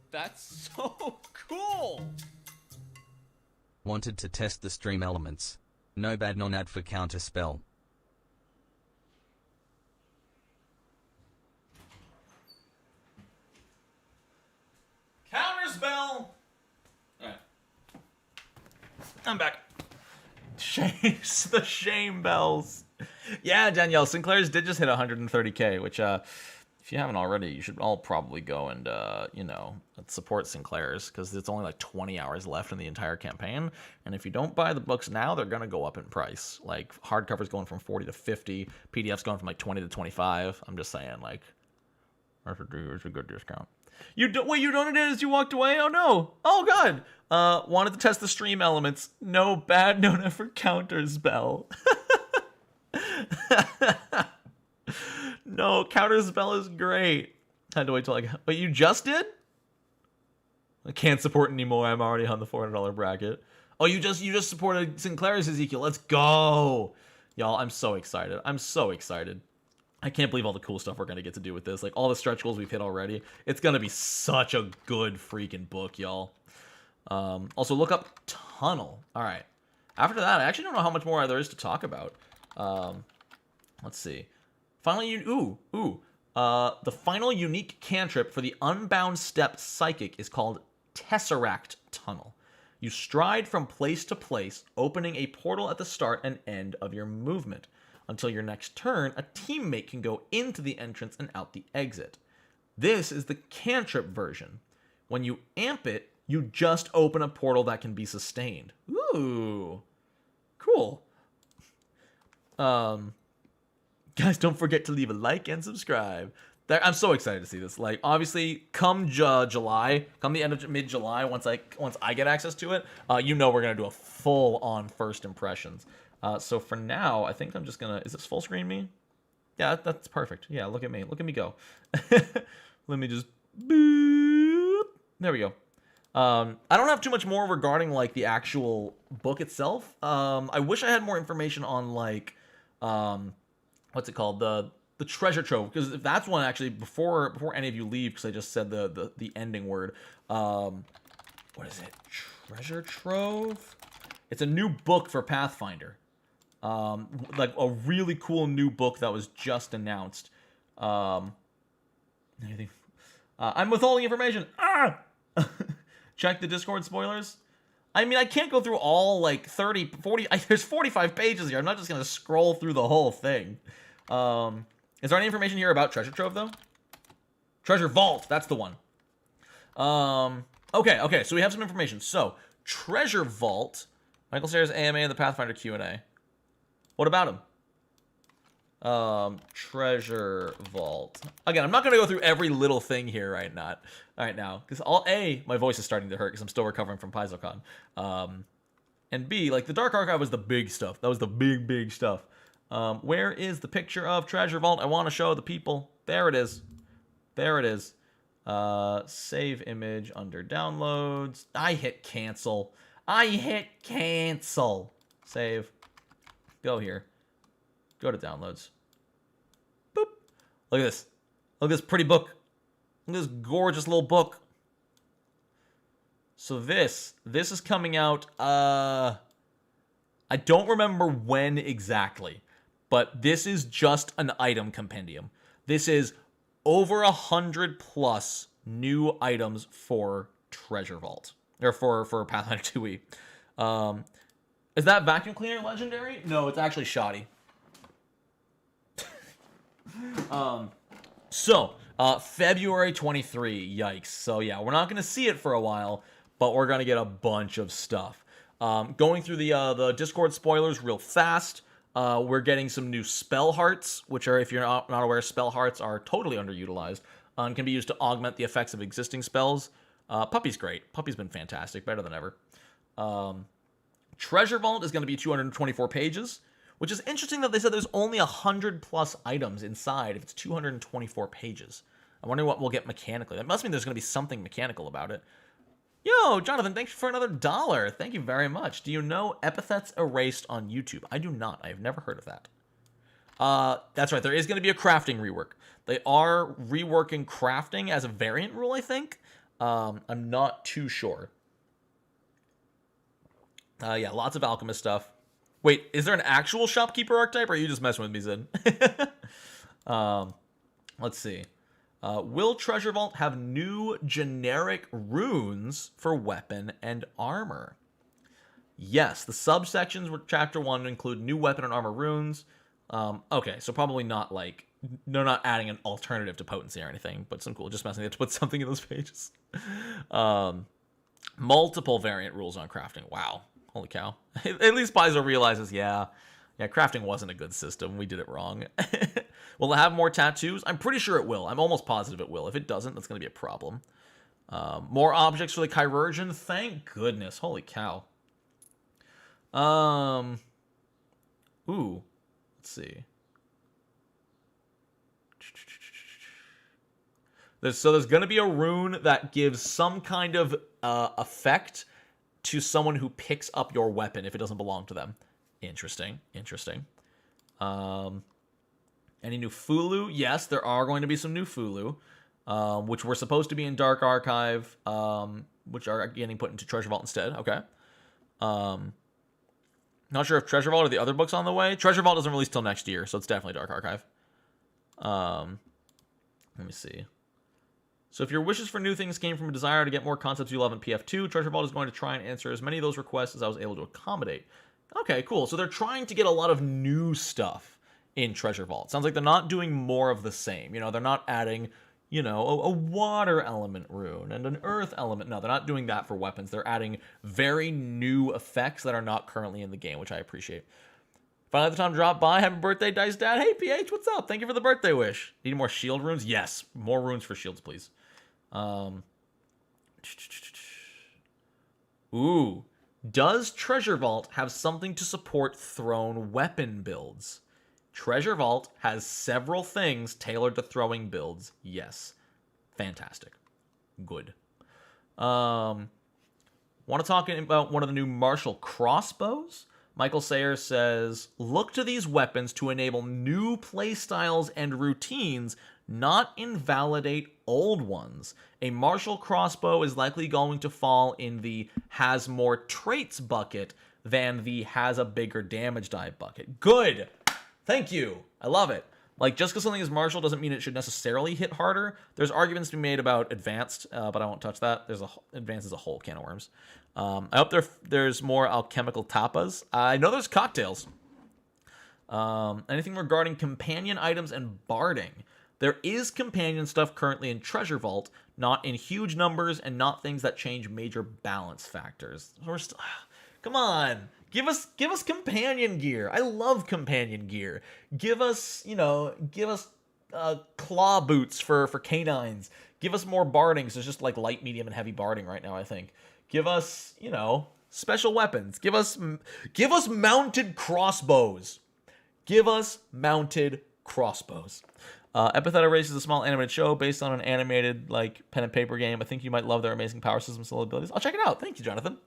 Speaker 1: That's so cool!
Speaker 3: Wanted to test the stream elements. No bad Nonat for counterspell.
Speaker 1: Counterspell! Alright. I'm back. The shame bells. Yeah, Danielle, Sinclair's did just hit 130k, which, if if you haven't already, you should all probably go and, support Sinclair's, because it's only like 20 hours left in the entire campaign. And if you don't buy the books now, they're going to go up in price. Like, hardcover's going from 40 to 50, PDF's going from like 20 to 25. I'm just saying, like, that's a good discount. Wait, you donated as you walked away? Oh, no. Oh, God. Wanted to test the stream elements. No bad Nonat for counters, Bell. No, counterspell is great. Had to wait till I got... Wait, you just did? I can't support anymore. I'm already on the $400 bracket. Oh, you just supported Sinclair's Ezekiel. Let's go. Y'all, I'm so excited. I'm so excited. I can't believe all the cool stuff we're going to get to do with this. Like, all the stretch goals we've hit already. It's going to be such a good freaking book, y'all. Also, look up Tunnel. All right. After that, I actually don't know how much more there is to talk about. Let's see. Finally, the final unique cantrip for the Unbound Step Psychic is called Tesseract Tunnel. You stride from place to place, opening a portal at the start and end of your movement. Until your next turn, a teammate can go into the entrance and out the exit. This is the cantrip version. When you amp it, you just open a portal that can be sustained. Ooh. Cool. Guys, don't forget to leave a like and subscribe. I'm so excited to see this. Like, obviously, come July, come the end of mid-July, once I get access to it, we're gonna do a full-on first impressions. So for now, I think I'm just gonna. Is this full screen me? Yeah, that's perfect. Yeah, look at me. Look at me go. Let me just. Boop. There we go. I don't have too much more regarding like the actual book itself. I wish I had more information on like, what's it called, the treasure trove, because if that's one actually before any of you leave, because I just said the ending word. What is it? Treasure trove. It's a new book for Pathfinder. Like a really cool new book that was just announced. Anything? I'm withholding information. Check the Discord spoilers. I mean, I can't go through all like 30, 40. There's 45 pages here. I'm not just gonna scroll through the whole thing. Is there any information here about Treasure Trove though? Treasure Vault. That's the one. Okay. So we have some information. So Treasure Vault. Michael Sayers AMA and the Pathfinder Q&A. What about him? Treasure Vault. Again, I'm not going to go through every little thing here right now. Because my voice is starting to hurt because I'm still recovering from PaizoCon. And B, like, the Dark Archive was the big stuff. That was the big stuff. Where is the picture of Treasure Vault? I want to show the people. There it is. Save image under downloads. I hit cancel. Save. Go here. Go to downloads. Boop. Look at this. Look at this pretty book. Look at this gorgeous little book. So this is coming out, I don't remember when exactly, but this is just an item compendium. This is over 100 plus new items for Treasure Vault. Or for Pathfinder 2e. Is that vacuum cleaner legendary? No, it's actually shoddy. February 23. Yikes. So yeah, we're not going to see it for a while, but we're going to get a bunch of stuff. Going through the Discord spoilers real fast. We're getting some new spell hearts, which are, if you're not aware, spell hearts are totally underutilized. Can be used to augment the effects of existing spells. Puppy's great. Puppy's been fantastic. Better than ever. Treasure Vault is going to be 224 pages, which is interesting that they said there's only 100 plus items inside if it's 224 pages. I wonder what we'll get mechanically. That must mean there's going to be something mechanical about it. Yo, Jonathan, thanks for another $1. Thank you very much. Do you know Epithets Erased on YouTube? I do not. I have never heard of that. That's right. There is going to be a crafting rework. They are reworking crafting as a variant rule, I think. I'm not too sure. Yeah, lots of alchemist stuff. Wait, is there an actual shopkeeper archetype, or are you just messing with me, Zin? Let's see. Will Treasure Vault have new generic runes for weapon and armor? Yes, the subsections with Chapter 1 include new weapon and armor runes. Okay, so probably not like No, not adding an alternative to potency or anything, but some cool. Just messing it to put something in those pages. Multiple variant rules on crafting. Wow. Holy cow. At least Paizo realizes, yeah, crafting wasn't a good system. We did it wrong. Will it have more tattoos? I'm pretty sure it will. I'm almost positive it will. If it doesn't, that's going to be a problem. More objects for the Chirurgeon. Thank goodness. Holy cow. Ooh. Let's see. There's going to be a rune that gives some kind of effect to someone who picks up your weapon if it doesn't belong to them. Interesting. Any new Fulu? Yes, there are going to be some new Fulu, which were supposed to be in Dark Archive, which are getting put into Treasure Vault instead. Okay. Not sure if Treasure Vault or the other book's on the way. Treasure Vault doesn't release till next year, so it's definitely Dark Archive. Let me see. So if your wishes for new things came from a desire to get more concepts you love in PF2, Treasure Vault is going to try and answer as many of those requests as I was able to accommodate. Okay, cool. So they're trying to get a lot of new stuff in Treasure Vault. Sounds like they're not doing more of the same. You know, they're not adding, you know, a water element rune and an earth element. No, they're not doing that for weapons. They're adding very new effects that are not currently in the game, which I appreciate. Finally, the time to drop by. Happy birthday, Dice Dad. Hey, PH, what's up? Thank you for the birthday wish. Need more shield runes? Yes. More runes for shields, please. Ooh. Does Treasure Vault have something to support thrown weapon builds? Treasure Vault has several things tailored to throwing builds. Yes. Fantastic. Good. Want to talk about one of the new martial crossbows? Michael Sayers says, look to these weapons to enable new playstyles and routines, not invalidate old ones. A martial crossbow is likely going to fall in the has more traits bucket than the has a bigger damage die bucket. Good! Thank you! I love it. Like, just because something is martial doesn't mean it should necessarily hit harder. There's arguments to be made about advanced, but I won't touch that. Advanced is a whole can of worms. I hope there's more alchemical tapas. I know there's cocktails. Anything regarding companion items and barding? There is companion stuff currently in Treasure Vault, not in huge numbers and not things that change major balance factors. Come on. Give us companion gear. I love companion gear. Give us claw boots for canines. Give us more barding. So it's just like light, medium, and heavy barding right now, I think. Give us, special weapons. Give us mounted crossbows. Give us mounted crossbows. Epitheta Race is a small animated show based on an animated pen and paper game. I think you might love their amazing power systems and abilities. I'll check it out. Thank you, Jonathan.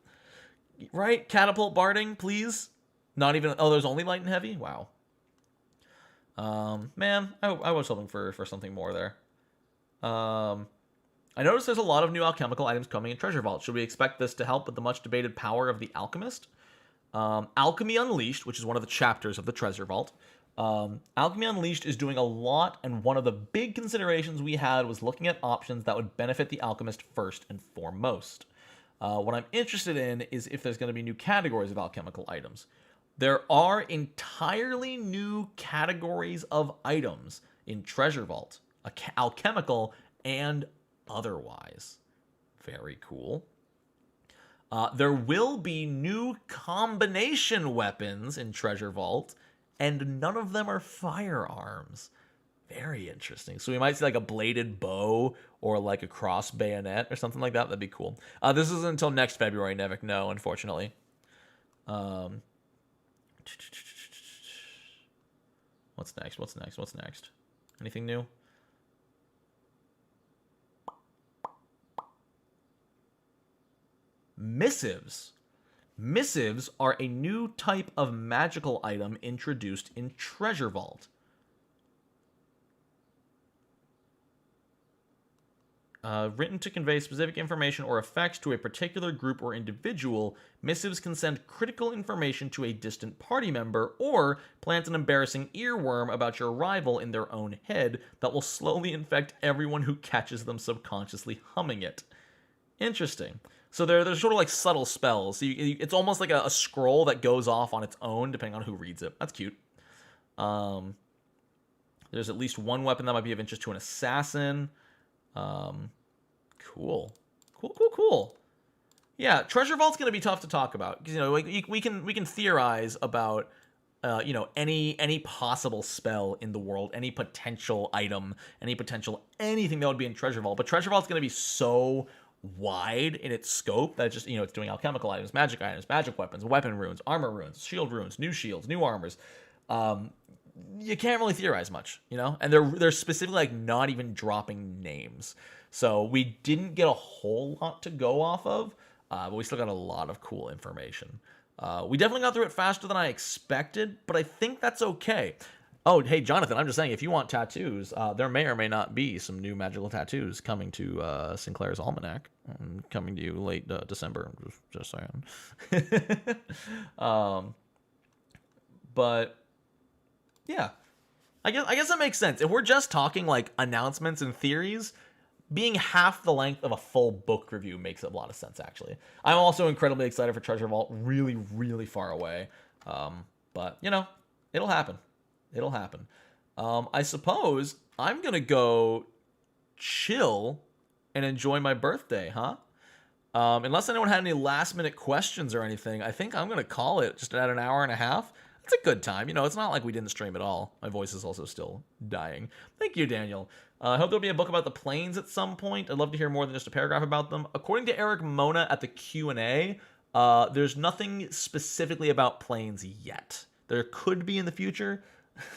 Speaker 1: Right? Catapult barding, please. Not even... Oh, there's only light and heavy? Wow. Man, I was hoping for something more there. I noticed there's a lot of new alchemical items coming in Treasure Vault. Should we expect this to help with the much debated power of the Alchemist? Alchemy Unleashed, which is one of the chapters of the Treasure Vault. Alchemy Unleashed is doing a lot, and one of the big considerations we had was looking at options that would benefit the Alchemist first and foremost. What I'm interested in is if there's going to be new categories of alchemical items. There are entirely new categories of items in Treasure Vault, alchemical and otherwise. Very cool. There will be new combination weapons in Treasure Vault, and none of them are firearms. Very interesting. So we might see a bladed bow or a cross bayonet or something like that. That'd be cool. This isn't until next February, Nevik. No, unfortunately. What's next? Anything new? Missives. Missives are a new type of magical item introduced in Treasure Vault. Written to convey specific information or effects to a particular group or individual, missives can send critical information to a distant party member or plant an embarrassing earworm about your rival in their own head that will slowly infect everyone who catches them subconsciously humming it. Interesting. So they're sort of subtle spells. So it's almost like a scroll that goes off on its own depending on who reads it. That's cute. There's at least one weapon that might be of interest to an assassin. Cool. Cool. Yeah, Treasure Vault's going to be tough to talk about. Because, you know, we can theorize about, you know, any possible spell in the world, any potential item, any potential anything that would be in Treasure Vault. But Treasure Vault's going to be so wide in its scope that just, you know, it's doing alchemical items, magic weapons, weapon runes, armor runes, shield runes, new shields, new armors. You can't really theorize much, you know? And they're specifically, like, not even dropping names. So we didn't get a whole lot to go off of, but we still got a lot of cool information. We definitely got through it faster than I expected, but I think that's okay. Oh, hey, Jonathan, I'm just saying, if you want tattoos, there may or may not be some new magical tattoos coming to Sinclair's Almanac. Coming to you late December, just saying. But, yeah. I guess that makes sense. If we're just talking, like, announcements and theories, being half the length of a full book review makes a lot of sense, actually. I'm also incredibly excited for Treasure Vault, really, really far away. But, you know, it'll happen. It'll happen. I suppose I'm going to go chill and enjoy my birthday, huh? Unless anyone had any last-minute questions or anything, I think I'm going to call it just at an hour and a half. It's a good time. You know, it's not like we didn't stream at all. My voice is also still dying. Thank you, Daniel. I hope there'll be a book about the planes at some point. I'd love to hear more than just a paragraph about them. According to Eric Mona at the Q&A, there's nothing specifically about planes yet. There could be in the future.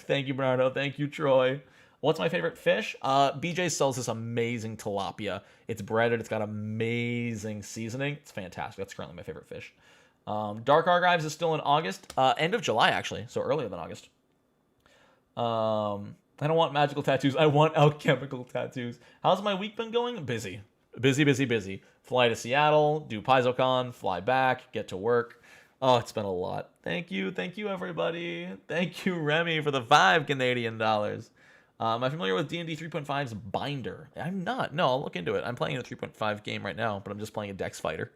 Speaker 1: Thank you, Bernardo. Thank you, Troy. What's my favorite fish? BJ sells this amazing tilapia. It's breaded. It's got amazing seasoning. It's fantastic. That's currently my favorite fish. Dark Archives is still in August. End of July, actually. So earlier than August. I don't want magical tattoos. I want alchemical tattoos. How's my week been going? Busy. Fly to Seattle, do PaizoCon, fly back, get to work. Oh, it's been a lot. Thank you, everybody. Thank you, Remy, for the $5 Canadian. Am I familiar with D&D 3.5's Binder? I'm not. No, I'll look into it. I'm playing a 3.5 game right now, but I'm just playing a Dex Fighter.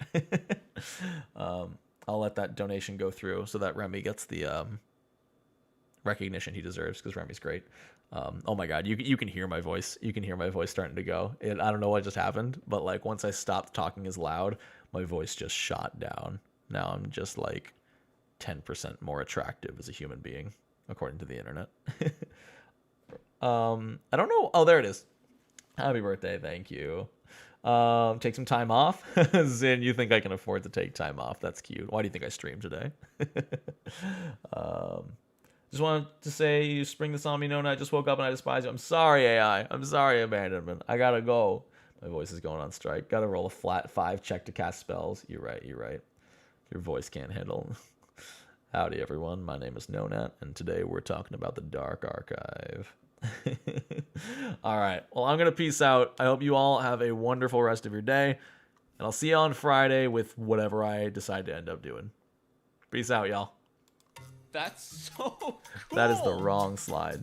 Speaker 1: I'll let that donation go through so that Remy gets the recognition he deserves, because Remy's great. Oh my god, you can hear my voice. You can hear my voice starting to go. I don't know what just happened, but like once I stopped talking as loud, my voice just shot down. Now I'm just like 10% more attractive as a human being, according to the internet. I don't know. Oh, there it is. Happy birthday. Thank you. Take some time off. Zin, you think I can afford to take time off? That's cute. Why do you think I streamed today? Just wanted to say you spring this on me, Nona. I just woke up and I despise you. I'm sorry, AI. I'm sorry, abandonment. I gotta go. My voice is going on strike. Gotta roll a flat 5 check to cast spells. You're right. Your voice can't handle. Howdy, everyone. My name is Nonat, and today we're talking about the Dark Archive. All right. Well, I'm going to peace out. I hope you all have a wonderful rest of your day, and I'll see you on Friday with whatever I decide to end up doing. Peace out, y'all.
Speaker 4: That's so cool.
Speaker 1: That is the wrong slide.